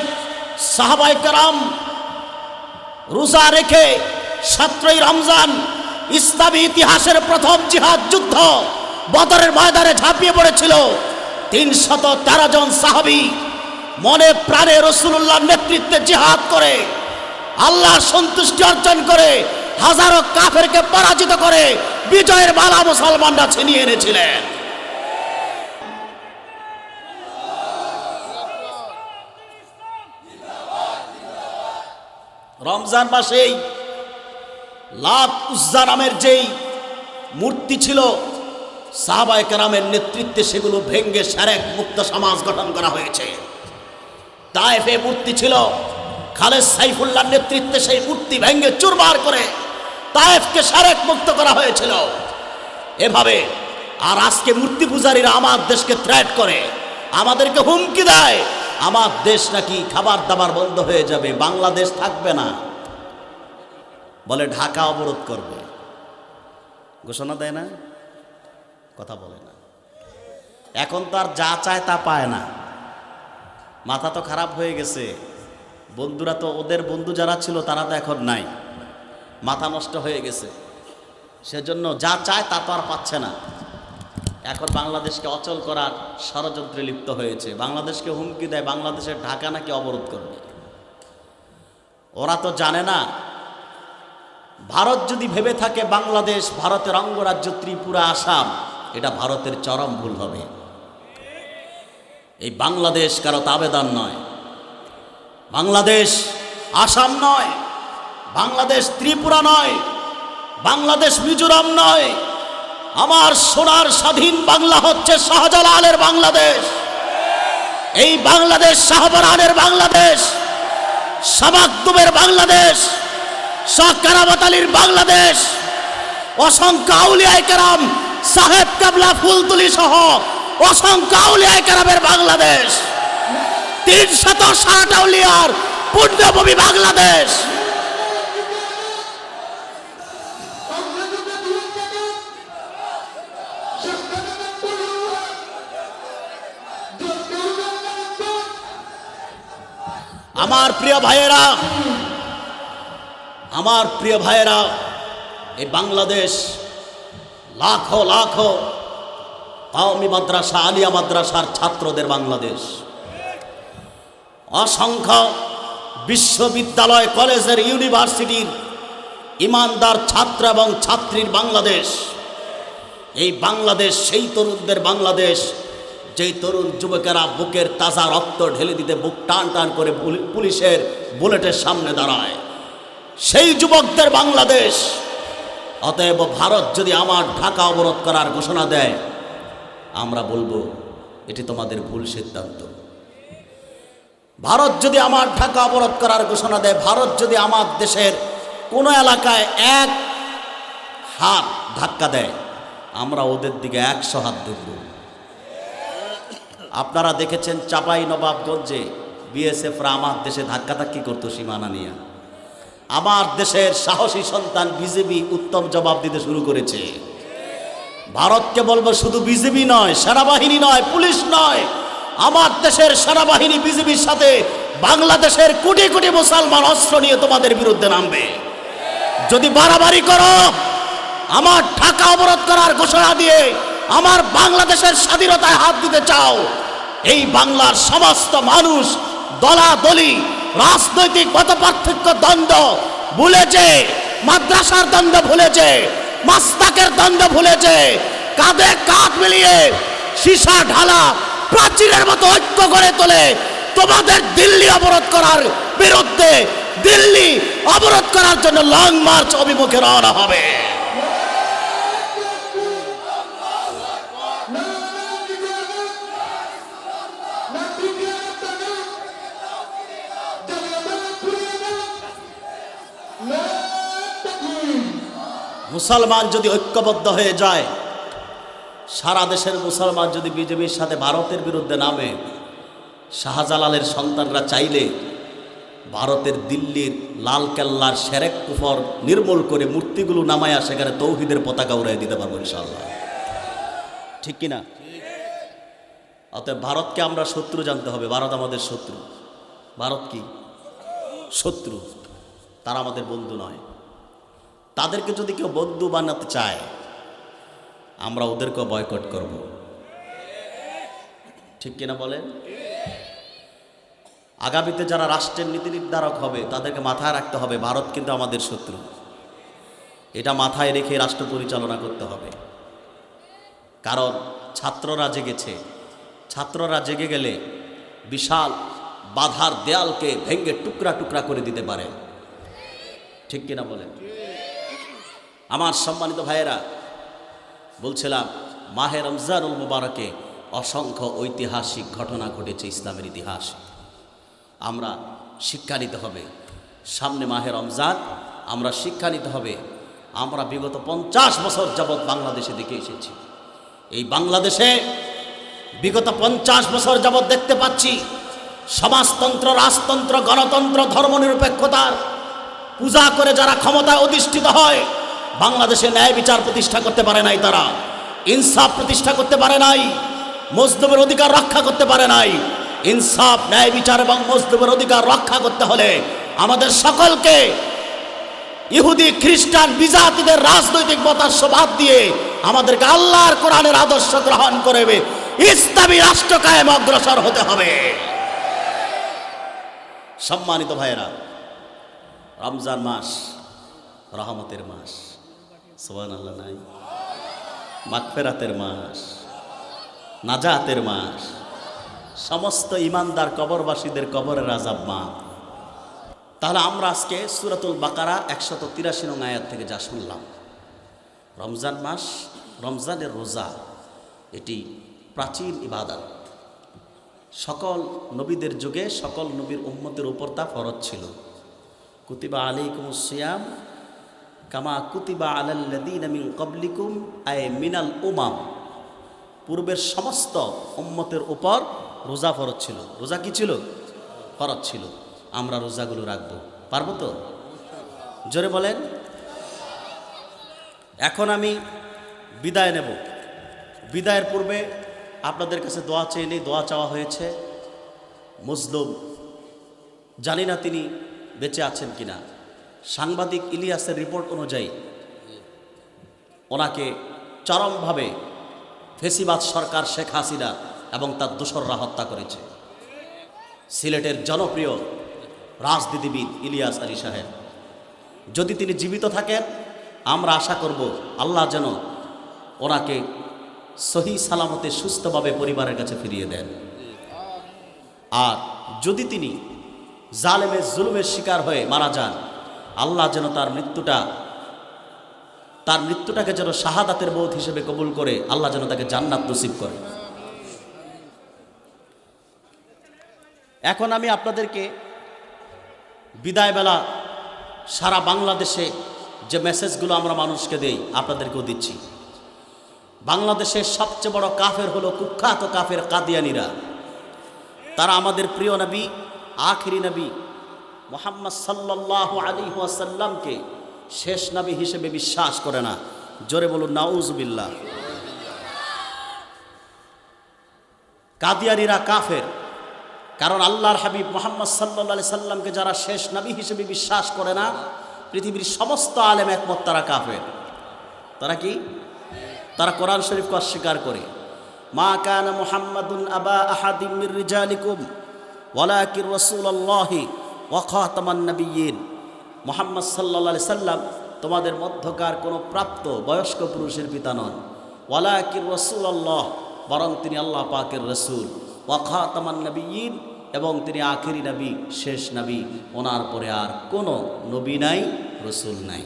সাহাবায়ে কেরাম রোজা রেখে 17ই রমজান ইসলামী ইতিহাসের প্রথম জিহাদ যুদ্ধ বদরের ময়দানে ঝাঁপিয়ে পড়েছিল। 313 জন সাহাবী মনে প্রাণে রাসূলুল্লাহর নেতৃত্বে জিহাদ করে আল্লাহর সন্তুষ্টি অর্জন করে হাজারো কাফেরকে পরাজিত করে বিজয়ের মালা মুসলমানরা ছিনিয়ে এনেছিলেন। রমজান মাসেই লাত উজ্জা নামের যেই মূর্তি ছিল সাহাবায়ে কেরামের নেতৃত্বে সেগুলো ভেঙ্গে শারেক মুক্ত সমাজ গঠন করা হয়েছে। তায়েফে মূর্তি ছিল, খালেদ সাইফুল্লাহর নেতৃত্বে সেই মূর্তি ভেঙে চুরমার করে তায়েফকে শারেক মুক্ত করা হয়েছিল। এভাবে আর আজকে মূর্তি পূজারীরা আমার দেশকে থ্রেট করে, আমাদেরকে হুমকি দেয়, আমার দেশ নাকি খাবার দাবার বন্ধ হয়ে যাবে, বাংলাদেশ থাকবে না, বলে ঢাকা অবরোধ করবে। ঘোষণা দেয় না, কথা বলে না। এখন তো আর যা চায় তা পায় না, মাথা তো খারাপ হয়ে গেছে। বন্ধুরা তো, ওদের বন্ধু যারা ছিল তারা তো এখন নাই, মাথা নষ্ট হয়ে গেছে। সেজন্য যা চায় তা তো আর পাচ্ছে না। এখন বাংলাদেশকে অচল করার ষড়যন্ত্রে লিপ্ত হয়েছে, বাংলাদেশকে হুমকি দেয়, বাংলাদেশের ঢাকা নাকি অবরোধ করবে। ওরা তো জানে না, ভারত যদি ভেবে থাকে বাংলাদেশ ভারতের অঙ্গরাজ্য ত্রিপুরা, আসাম, এটা ভারতের চরম ভুল হবে। এই বাংলাদেশ কারো আবেদন নয়, বাংলাদেশ আসাম নয়, বাংলাদেশ ত্রিপুরা নয়, বাংলাদেশ মিজোরাম নয়। আমার সোনার স্বাধীন বাংলা হচ্ছে শাহজালালের বাংলাদেশ। এই বাংলাদেশ শাহপরানের বাংলাদেশ, শাহ মাকদুমের বাংলাদেশ, শাহ কারামত আলীর বাংলাদেশ, অসংখ্য আউলিয়ায়ে কেরাম, সাহেব কাবলা ফুলতুলি সহ অসংখ্য আউলিয়ায়ে কেরামের বাংলাদেশ, 360 আউলিয়ার পুণ্যভূমি বাংলাদেশ। আমার প্রিয় ভাইয়েরা, আমার প্রিয় ভাইয়েরা, এই বাংলাদেশ লাখো লাখো কওমি মাদ্রাসা, আলিয়া মাদ্রাসার ছাত্রদের বাংলাদেশ, অসংখ্য বিশ্ববিদ্যালয়, কলেজের, ইউনিভার্সিটির ইমানদার ছাত্র এবং ছাত্রীর বাংলাদেশ। এই বাংলাদেশ সেই তরুণদের বাংলাদেশ, যেই তরুণ যুবকেরা বুকের তাজা রক্ত ঢেলে দিতে বুক টান টান করে পুলিশের বুলেটের সামনে দাঁড়ায়, সেই যুবকদের বাংলাদেশ। অতএব ভারত যদি আমার ঢাকা অবরোধ করার ঘোষণা দেয়, আমরা বলবো এটি তোমাদের ভুল সিদ্ধান্ত। ভারত যদি আমার ঢাকা অবরোধ করার ঘোষণা দেয়, ভারত যদি আমার দেশের কোনো এলাকায় এক হাত ধাক্কা দেয়, আমরা ওদের দিকে 100 হাত দেখব। আপনারা দেখেছেন চাপাই নবাবগঞ্জে বিএসএফরা আমার দেশে ধাক্কাধাক্কি করতো সীমানা নিয়ে। আমার দেশের সাহসী সন্তান বিজেপি উত্তম জবাব দিতে শুরু করেছে। ভারতকে বলবো, শুধু বিজেপি নয়, সেনাবাহিনী নয়, পুলিশ নয়, আমার দেশের সেনাবাহিনী বিজেপির সাথে বাংলাদেশের কোটি কোটি মুসলমান অস্ত্র নিয়ে তোমাদের বিরুদ্ধে নামবে। যদি বাড়াবাড়ি করো, আমার ঢাকা অবরোধ করার ঘোষণা দিয়ে আমার বাংলাদেশের স্বাধীনতায় হাত দিতে চাও, এই বাংলার সমস্ত মানুষ দলাদলি, রাজনৈতিক মতপার্থক্য, দ্বন্দ্ব ভুলেছে, মাদ্রাসার দ্বন্দ্ব ভুলেছে, মাস্তাকের দ্বন্দ্ব ভুলেছে, কাঁধে কাঁধ মিলিয়ে সীসা ঢালা প্রাচীরের মতো ঐক্য গড়ে তোলে তোমাদের দিল্লি অবরোধ করার বিরুদ্ধে, দিল্লি অবরোধ করার জন্য লং মার্চ অভিমুখে রওনা হবে। মুসলমান যদি ঐক্যবদ্ধ হয়ে যায়, সারা দেশের মুসলমান যদি বিজেপির সাথে ভারতের বিরুদ্ধে নামে, শাহজালালের সন্তানরা চাইলে ভারতের দিল্লির লালকেল্লার শেরেক কুফর নির্মূল করে মূর্তিগুলো নামায়া সেখানে তৌহিদের পতাকা উড়াই দিতে পারবো ইনশাআল্লাহ। ঠিক কিনা? অতএব ভারতকে আমরা শত্রু জানতে হবে। ভারত আমাদের শত্রু। ভারত কি? শত্রু। তারা আমাদের বন্ধু নয়। তাদেরকে যদি কেউ বন্ধু বানাতে চায়, আমরা ওদেরকেও বয়কট করব। ঠিক কিনা বলেন? আগামীতে যারা রাষ্ট্রের নীতি নির্ধারক হবে, তাদেরকে মাথায় রাখতে হবে ভারত কিন্তু আমাদের শত্রু। এটা মাথায় রেখে রাষ্ট্র পরিচালনা করতে হবে। কারণ ছাত্ররা জেগেছে। ছাত্ররা জেগে গেলে বিশাল বাধার দেয়ালকে ভেঙে টুকরা টুকরা করে দিতে পারে। ঠিক কিনা বলেন? আমার সম্মানিত ভাইয়েরা, বলছিলাম মাহে রমজানুল মুবারকে অসংখ্য ঐতিহাসিক ঘটনা ঘটেছে ইসলামের ইতিহাসে। আমরা শিক্ষা নিতে হবে। সামনে মাহে রমজান, আমরা শিক্ষা নিতে হবে। আমরা বিগত 50 বছর যাবৎ বাংলাদেশে দেখে এসেছি। এই বাংলাদেশে বিগত 50 বছর যাবৎ দেখতে পাচ্ছি সমাজতন্ত্র, রাজতন্ত্র, গণতন্ত্র, ধর্মনিরপেক্ষতার পূজা করে যারা ক্ষমতায় অধিষ্ঠিত হয়, বাংলাদেশে ন্যায় বিচার প্রতিষ্ঠা করতে পারে নাই, তারা ইনসাফ প্রতিষ্ঠা করতে পারে নাই, মজলুমের অধিকার রক্ষা করতে পারে নাই। ইনসাফ, ন্যায় বিচার এবং মজলুমের অধিকার রক্ষা করতে হলে আমাদের সকলকে ইহুদি, খ্রিস্টান, বিজাতিদের রাজনৈতিক মতাদর্শ বাদ দিয়ে আমাদেরকে আল্লাহর কোরআনের আদর্শ গ্রহণ করে ইসলামী রাষ্ট্র কায়েমে অগ্রসর হতে হবে। সম্মানিত ভাইয়েরা, রমজান মাস রহমতের মাস, সুবহানাল্লাহ নাই, মাগফিরাতের মাস, নাজাতের মাস, সমস্ত ইমানদার কবরবাসীদের কবরের আযাব মাফ। তাহলে আমরা আজকে সূরাতুল বাকারা 183 নং আয়াত থেকে যা শুনলাম, রমজান মাস, রমজানের রোজা এটি প্রাচীন ইবাদত। সকল নবীদের যুগে সকল নবীর উম্মতের উপর তা ফরজ ছিল। কুতিবা আলাইকুমুস সিয়াম কামা কুতিবা আলাল্লাযীনা মিন ক্বাবলিকুম আয় মিনাল উমাম, পূর্বের সমস্ত উম্মতের উপর রোজা ফরজ ছিল। রোজা কি ছিল? ফরজ ছিল। আমরা রোজাগুলো রাখবো, পারবো তো? জোরে বলেন। এখন আমি বিদায় নেব। বিদায়ের পূর্বে আপনাদের কাছে দোয়া চেয়ে নেই। দোয়া চাওয়া হয়েছে। মজলুম, জানি না তিনি বেঁচে আছেন কিনা। সাংবাদিক ইলিয়াসের রিপোর্ট অনুযায়ী ওনাকে চরমভাবে ফেসিবাদ সরকার শেখ হাসিনা এবং তার দোসররা হত্যা করেছে। সিলেটের জনপ্রিয় রাজনীতিবিদ ইলিয়াস আলী সাহেব, যদি তিনি জীবিত থাকেন, আমরা আশা করব আল্লাহ যেন ওনাকে সহি সালামতে সুস্থভাবে পরিবারের কাছে ফিরিয়ে দেন। আর যদি তিনি জালেমের জুলুমের শিকার হয়ে মারা যান, আল্লাহ যেন তার মৃত্যুটাকে যেন শাহাদাতের মওত হিসেবে কবুল করে আল্লাহ যেন তাকে জান্নাত নসিব করে। এখন আমি আপনাদেরকে বিদায়বেলা সারা বাংলাদেশে যে মেসেজগুলো আমরা মানুষকে দেই আপনাদেরকেও দিচ্ছি। বাংলাদেশের সবচেয়ে বড় কাফের হলো কুখ্যাত কাফের কাদিয়ানীরা। তারা আমাদের প্রিয় নবী, আখিরি নবী মুহাম্মদ সাল্লাল্লাহু আলাইহি ওয়াসাল্লামকে শেষ নবী হিসেবে বিশ্বাস করে না। জোরে বলুন নাউজুবিল্লাহ। কাদিয়ানীরা কাফের, কারণ আল্লাহর হাবিব মুহাম্মদ সাল্লাল্লাহু আলাইহি সাল্লামকে যারা শেষ নবী হিসেবে বিশ্বাস করে না, পৃথিবীর সমস্ত আলেম একমত তারা কাফের। তারা কি? তারা কোরআন শরীফকে অস্বীকার করে। মা কানা মুহাম্মাদুন আবা আহাদিম মির রিজালিকুম ওয়ালাকিন রাসূলুল্লাহি ওয়া খাতামান নাবিয়্যিন। মুহাম্মদ সাল্লাল্লাহু আলাইহি সাল্লাম তোমাদের মধ্যকার কোনো প্রাপ্ত বয়স্ক পুরুষের পিতা নন। ওয়ালাকিন রাসূলুল্লাহ, বরং তিনি আল্লাহ পাকের রাসূল। ওয়া খাতামান নাবিয়্যিন, এবং তিনি আখেরি নবী, শেষ নবী। ওনার পরে আর কোনো নবী নাই, রসুল নাই।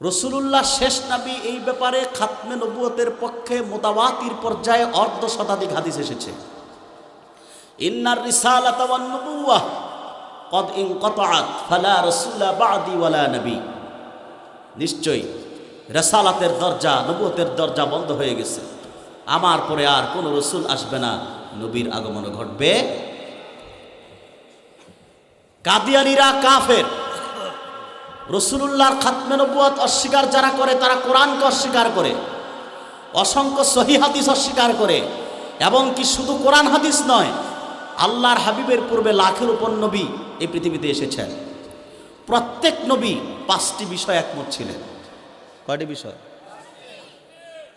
রসুলুল্লাহ শেষ নবী, এই ব্যাপারে খাতমে নবুয়তের পক্ষে মুতাওয়াতির পর্যায়ে অর্ধ শতাধিক হাদিস এসেছে। ইন্নার রিসালাতা ওয়ান নবুওয়াহ কদ ইনকাতাআত ফালা রাসূলা বা'দি ওয়ালা নবী। নিশ্চয়ই রিসালাতের দরজা, নবুয়তের দরজা বন্ধ হয়ে গেছে। আমার পরে আর কোনো রসুল আসবে না, নবীর আগমন ঘটবে। কাদিয়ানীরা কাফের। রসুলুল্লাহর খাতমে নবুয়ত অস্বীকার যারা করে, তারা কোরআনকে অস্বীকার করে, অসংখ্য সহিহ হাদিস অস্বীকার করে, এবং কি শুধু কোরআন হাদিস নয়, আল্লাহর হাবিবের পূর্বে লাখের উপর নবী এই পৃথিবীতে এসেছেন। প্রত্যেক নবী 5টি বিষয় একমত ছিলেন। কয়টি বিষয়?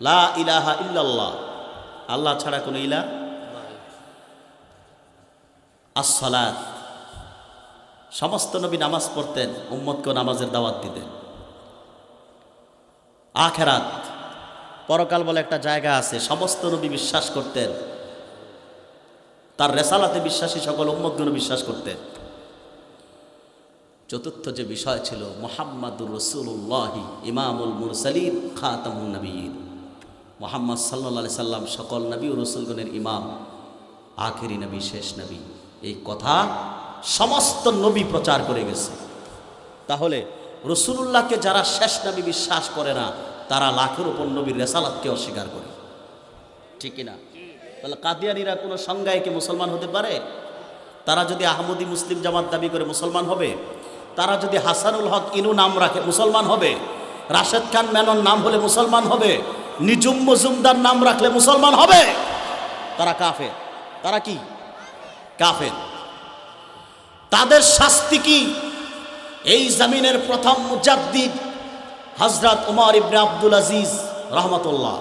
লা ইলাহা ইল্লাল্লাহ, আল্লাহ ছাড়া কোনো ইলাহ। আসসালাত, সমস্ত নবী নামাজ পড়তেন, উম্মতকে নামাজের দাওয়াত দিতেন। আখেরাত, পরকাল বলে একটা জায়গা আছে, সমস্ত নবী বিশ্বাস করতেন। তার রেসালাতে বিশ্বাসী সকল উম্মতগণ বিশ্বাস করতেন। চতুর্থ যে বিষয় ছিল, মুহাম্মাদুর রাসূলুল্লাহি ইমামুল মুরসালিন খাতামুন নবিয়্যিন। মুহাম্মদ সাল্লাল্লাহু আলাইহি সাল্লাম সকল নবী ও রাসূলগণের ইমাম, আখেরি নবী, শেষ নবী, এই কথা সমস্ত নবী প্রচার করে গেছে। তাহলে রসুলুল্লাহকে যারা শেষ নবী বিশ্বাস করে না, তারা লাখের উপর নবীর রেসালাতকে অস্বীকার করে, ঠিক কিনা? তাহলে কাদিয়ানীরা কোনো সংজ্ঞায় কি মুসলমান হতে পারে? তারা যদি আহমদি মুসলিম জামাত দাবি করে মুসলমান হবে? তারা যদি হাসানুল হক ইনু নাম রাখে মুসলমান হবে? রাশেদ খান মেনন নাম হলে মুসলমান হবে? নিজুম মজুমদার নাম রাখলে মুসলমান হবে? তারা কাফের। তারা কি? কাফের। তাদের শাস্তি কি? এই জমিনের প্রথম মুজাদ্দিদ হযরত ওমর ইবনে আব্দুল আজিজ রহমতুল্লাহ,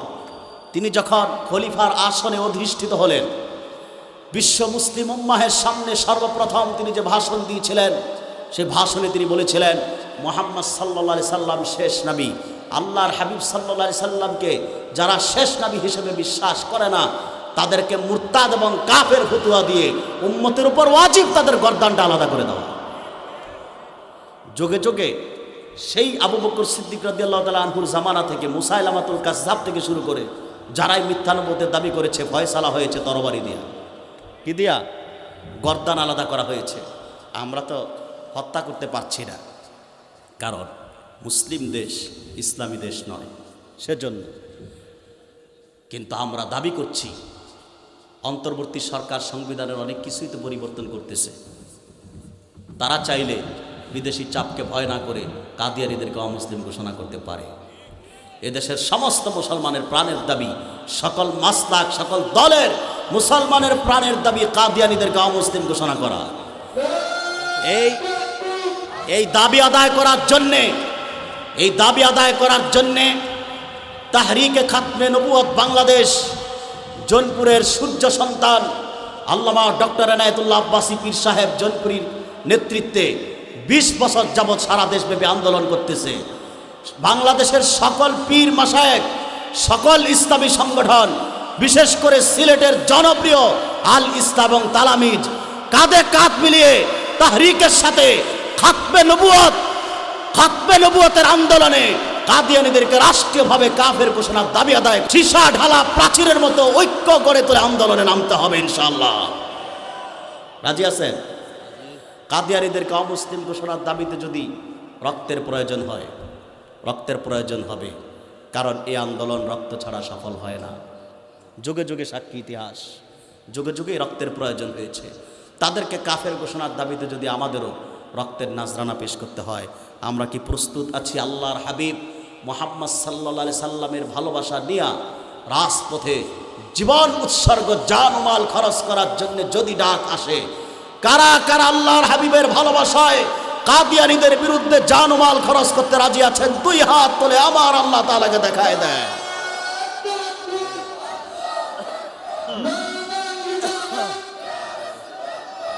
তিনি যখন খলিফার আসনে অধিষ্ঠিত হলেন, বিশ্ব মুসলিম উম্মাহের সামনে সর্বপ্রথম তিনি যে ভাষণ দিয়েছিলেন, সে ভাষণে তিনি বলেছিলেন মুহাম্মদ সাল্লাল্লাহু আলাইহি সাল্লাম শেষ নবী। আল্লাহর হাবিব সাল্লাল্লাহু আলাইহি সাল্লামকে যারা শেষ নবী হিসেবে বিশ্বাস করে না, তাদেরকে মুরতাদ এবং কাফের ফতোয়া দিয়ে উম্মতের উপর ওয়াজিব তাদের গর্দানটা আলাদা করে দেওয়া। যোগে যোগে সেই আবু বকর সিদ্দিক রাদিয়াল্লাহু তাআলা আনহুর জামানা থেকে মুসাইলামাতুল কাযযাব থেকে শুরু করে যারাই মিথ্যানবুয়তের দাবি করেছে, ফয়সালা হয়েছে তরবারি দিয়া। কি দিয়া? গর্দান আলাদা করা হয়েছে। আমরা তো হত্যা করতে পারছি না, কারণ মুসলিম দেশ, ইসলামী দেশ নয়, সেজন্য। কিন্তু আমরা দাবি করছি অন্তর্বর্তী সরকার সংবিধানের অনেক কিছুই তো পরিবর্তন করতেছে। তারা চাইলে বিদেশি চাপকে ভয় না করে কাদিয়ানীদেরকে অমুসলিম ঘোষণা করতে পারে। এদেশের সমস্ত মুসলমানের প্রাণের দাবি, সকল মাসলাক, সকল দলের মুসলমানের প্রাণের দাবি কাদিয়ানীদেরকে অমুসলিম ঘোষণা করা। এই দাবি আদায় করার জন্যে তাহরিকে খাতমে নবুয়ত বাংলাদেশ জৌনপুরের সূর্য সন্তান আল্লামা ডক্টর এনায়েতুল্লাহ আব্বাসী পীর সাহেব জৌনপুরীর নেতৃত্বে 20 বছর যাবৎ সারা দেশব্যাপী আন্দোলন করতেছে। বাংলাদেশের সকল পীর মাশায়েখ, সকল ইসলামী সংগঠন, বিশেষ করে সিলেটের জনপ্রিয় আল ইসলাম এবং তালামিজ কাঁধে কাঁধ মিলিয়ে তাহরিকের সাথে খাতমে নবুয়তের আন্দোলনে কাদিয়ানীদেরকে রাষ্ট্রীয়ভাবে কাফের ঘোষণার দাবি আদায়, সীসা ঢালা প্রাচীরের মতো ঐক্য গড়ে তুলে আন্দোলনে নামতে হবে ইনশাআল্লাহ। রাজি আছেন? কাদিয়ানীদেরকে অমুসলিম ঘোষণার দাবিতে যদি রক্তের প্রয়োজন হবে, কারণ এই আন্দোলন রক্ত ছাড়া সফল হয় না। যুগে যুগে সাক্ষী ইতিহাস, যুগে যুগে রক্তের প্রয়োজন হয়েছে। তাদেরকে কাফের ঘোষণার দাবিতে যদি আমাদেরও রক্তের নাজরানা পেশ করতে হয়, আমরা কি প্রস্তুত আছি আল্লাহর হাবিব মুহাম্মদ সাল্লাল্লাহু আলাইহি সাল্লামের ভালোবাসা নিয়ে রাজপথে জীবন উৎসর্গ, জান মাল খরচ করার জন্য যদি ডাক আসে, কারা কারা আল্লাহর হাবিবের ভালোবাসায় কাদিয়ানীদের বিরুদ্ধে জান মাল খরচ করতে রাজি আছেন? 2 হাত তুলে আমার আল্লাহ তাআলাকে দেখায় দেয়।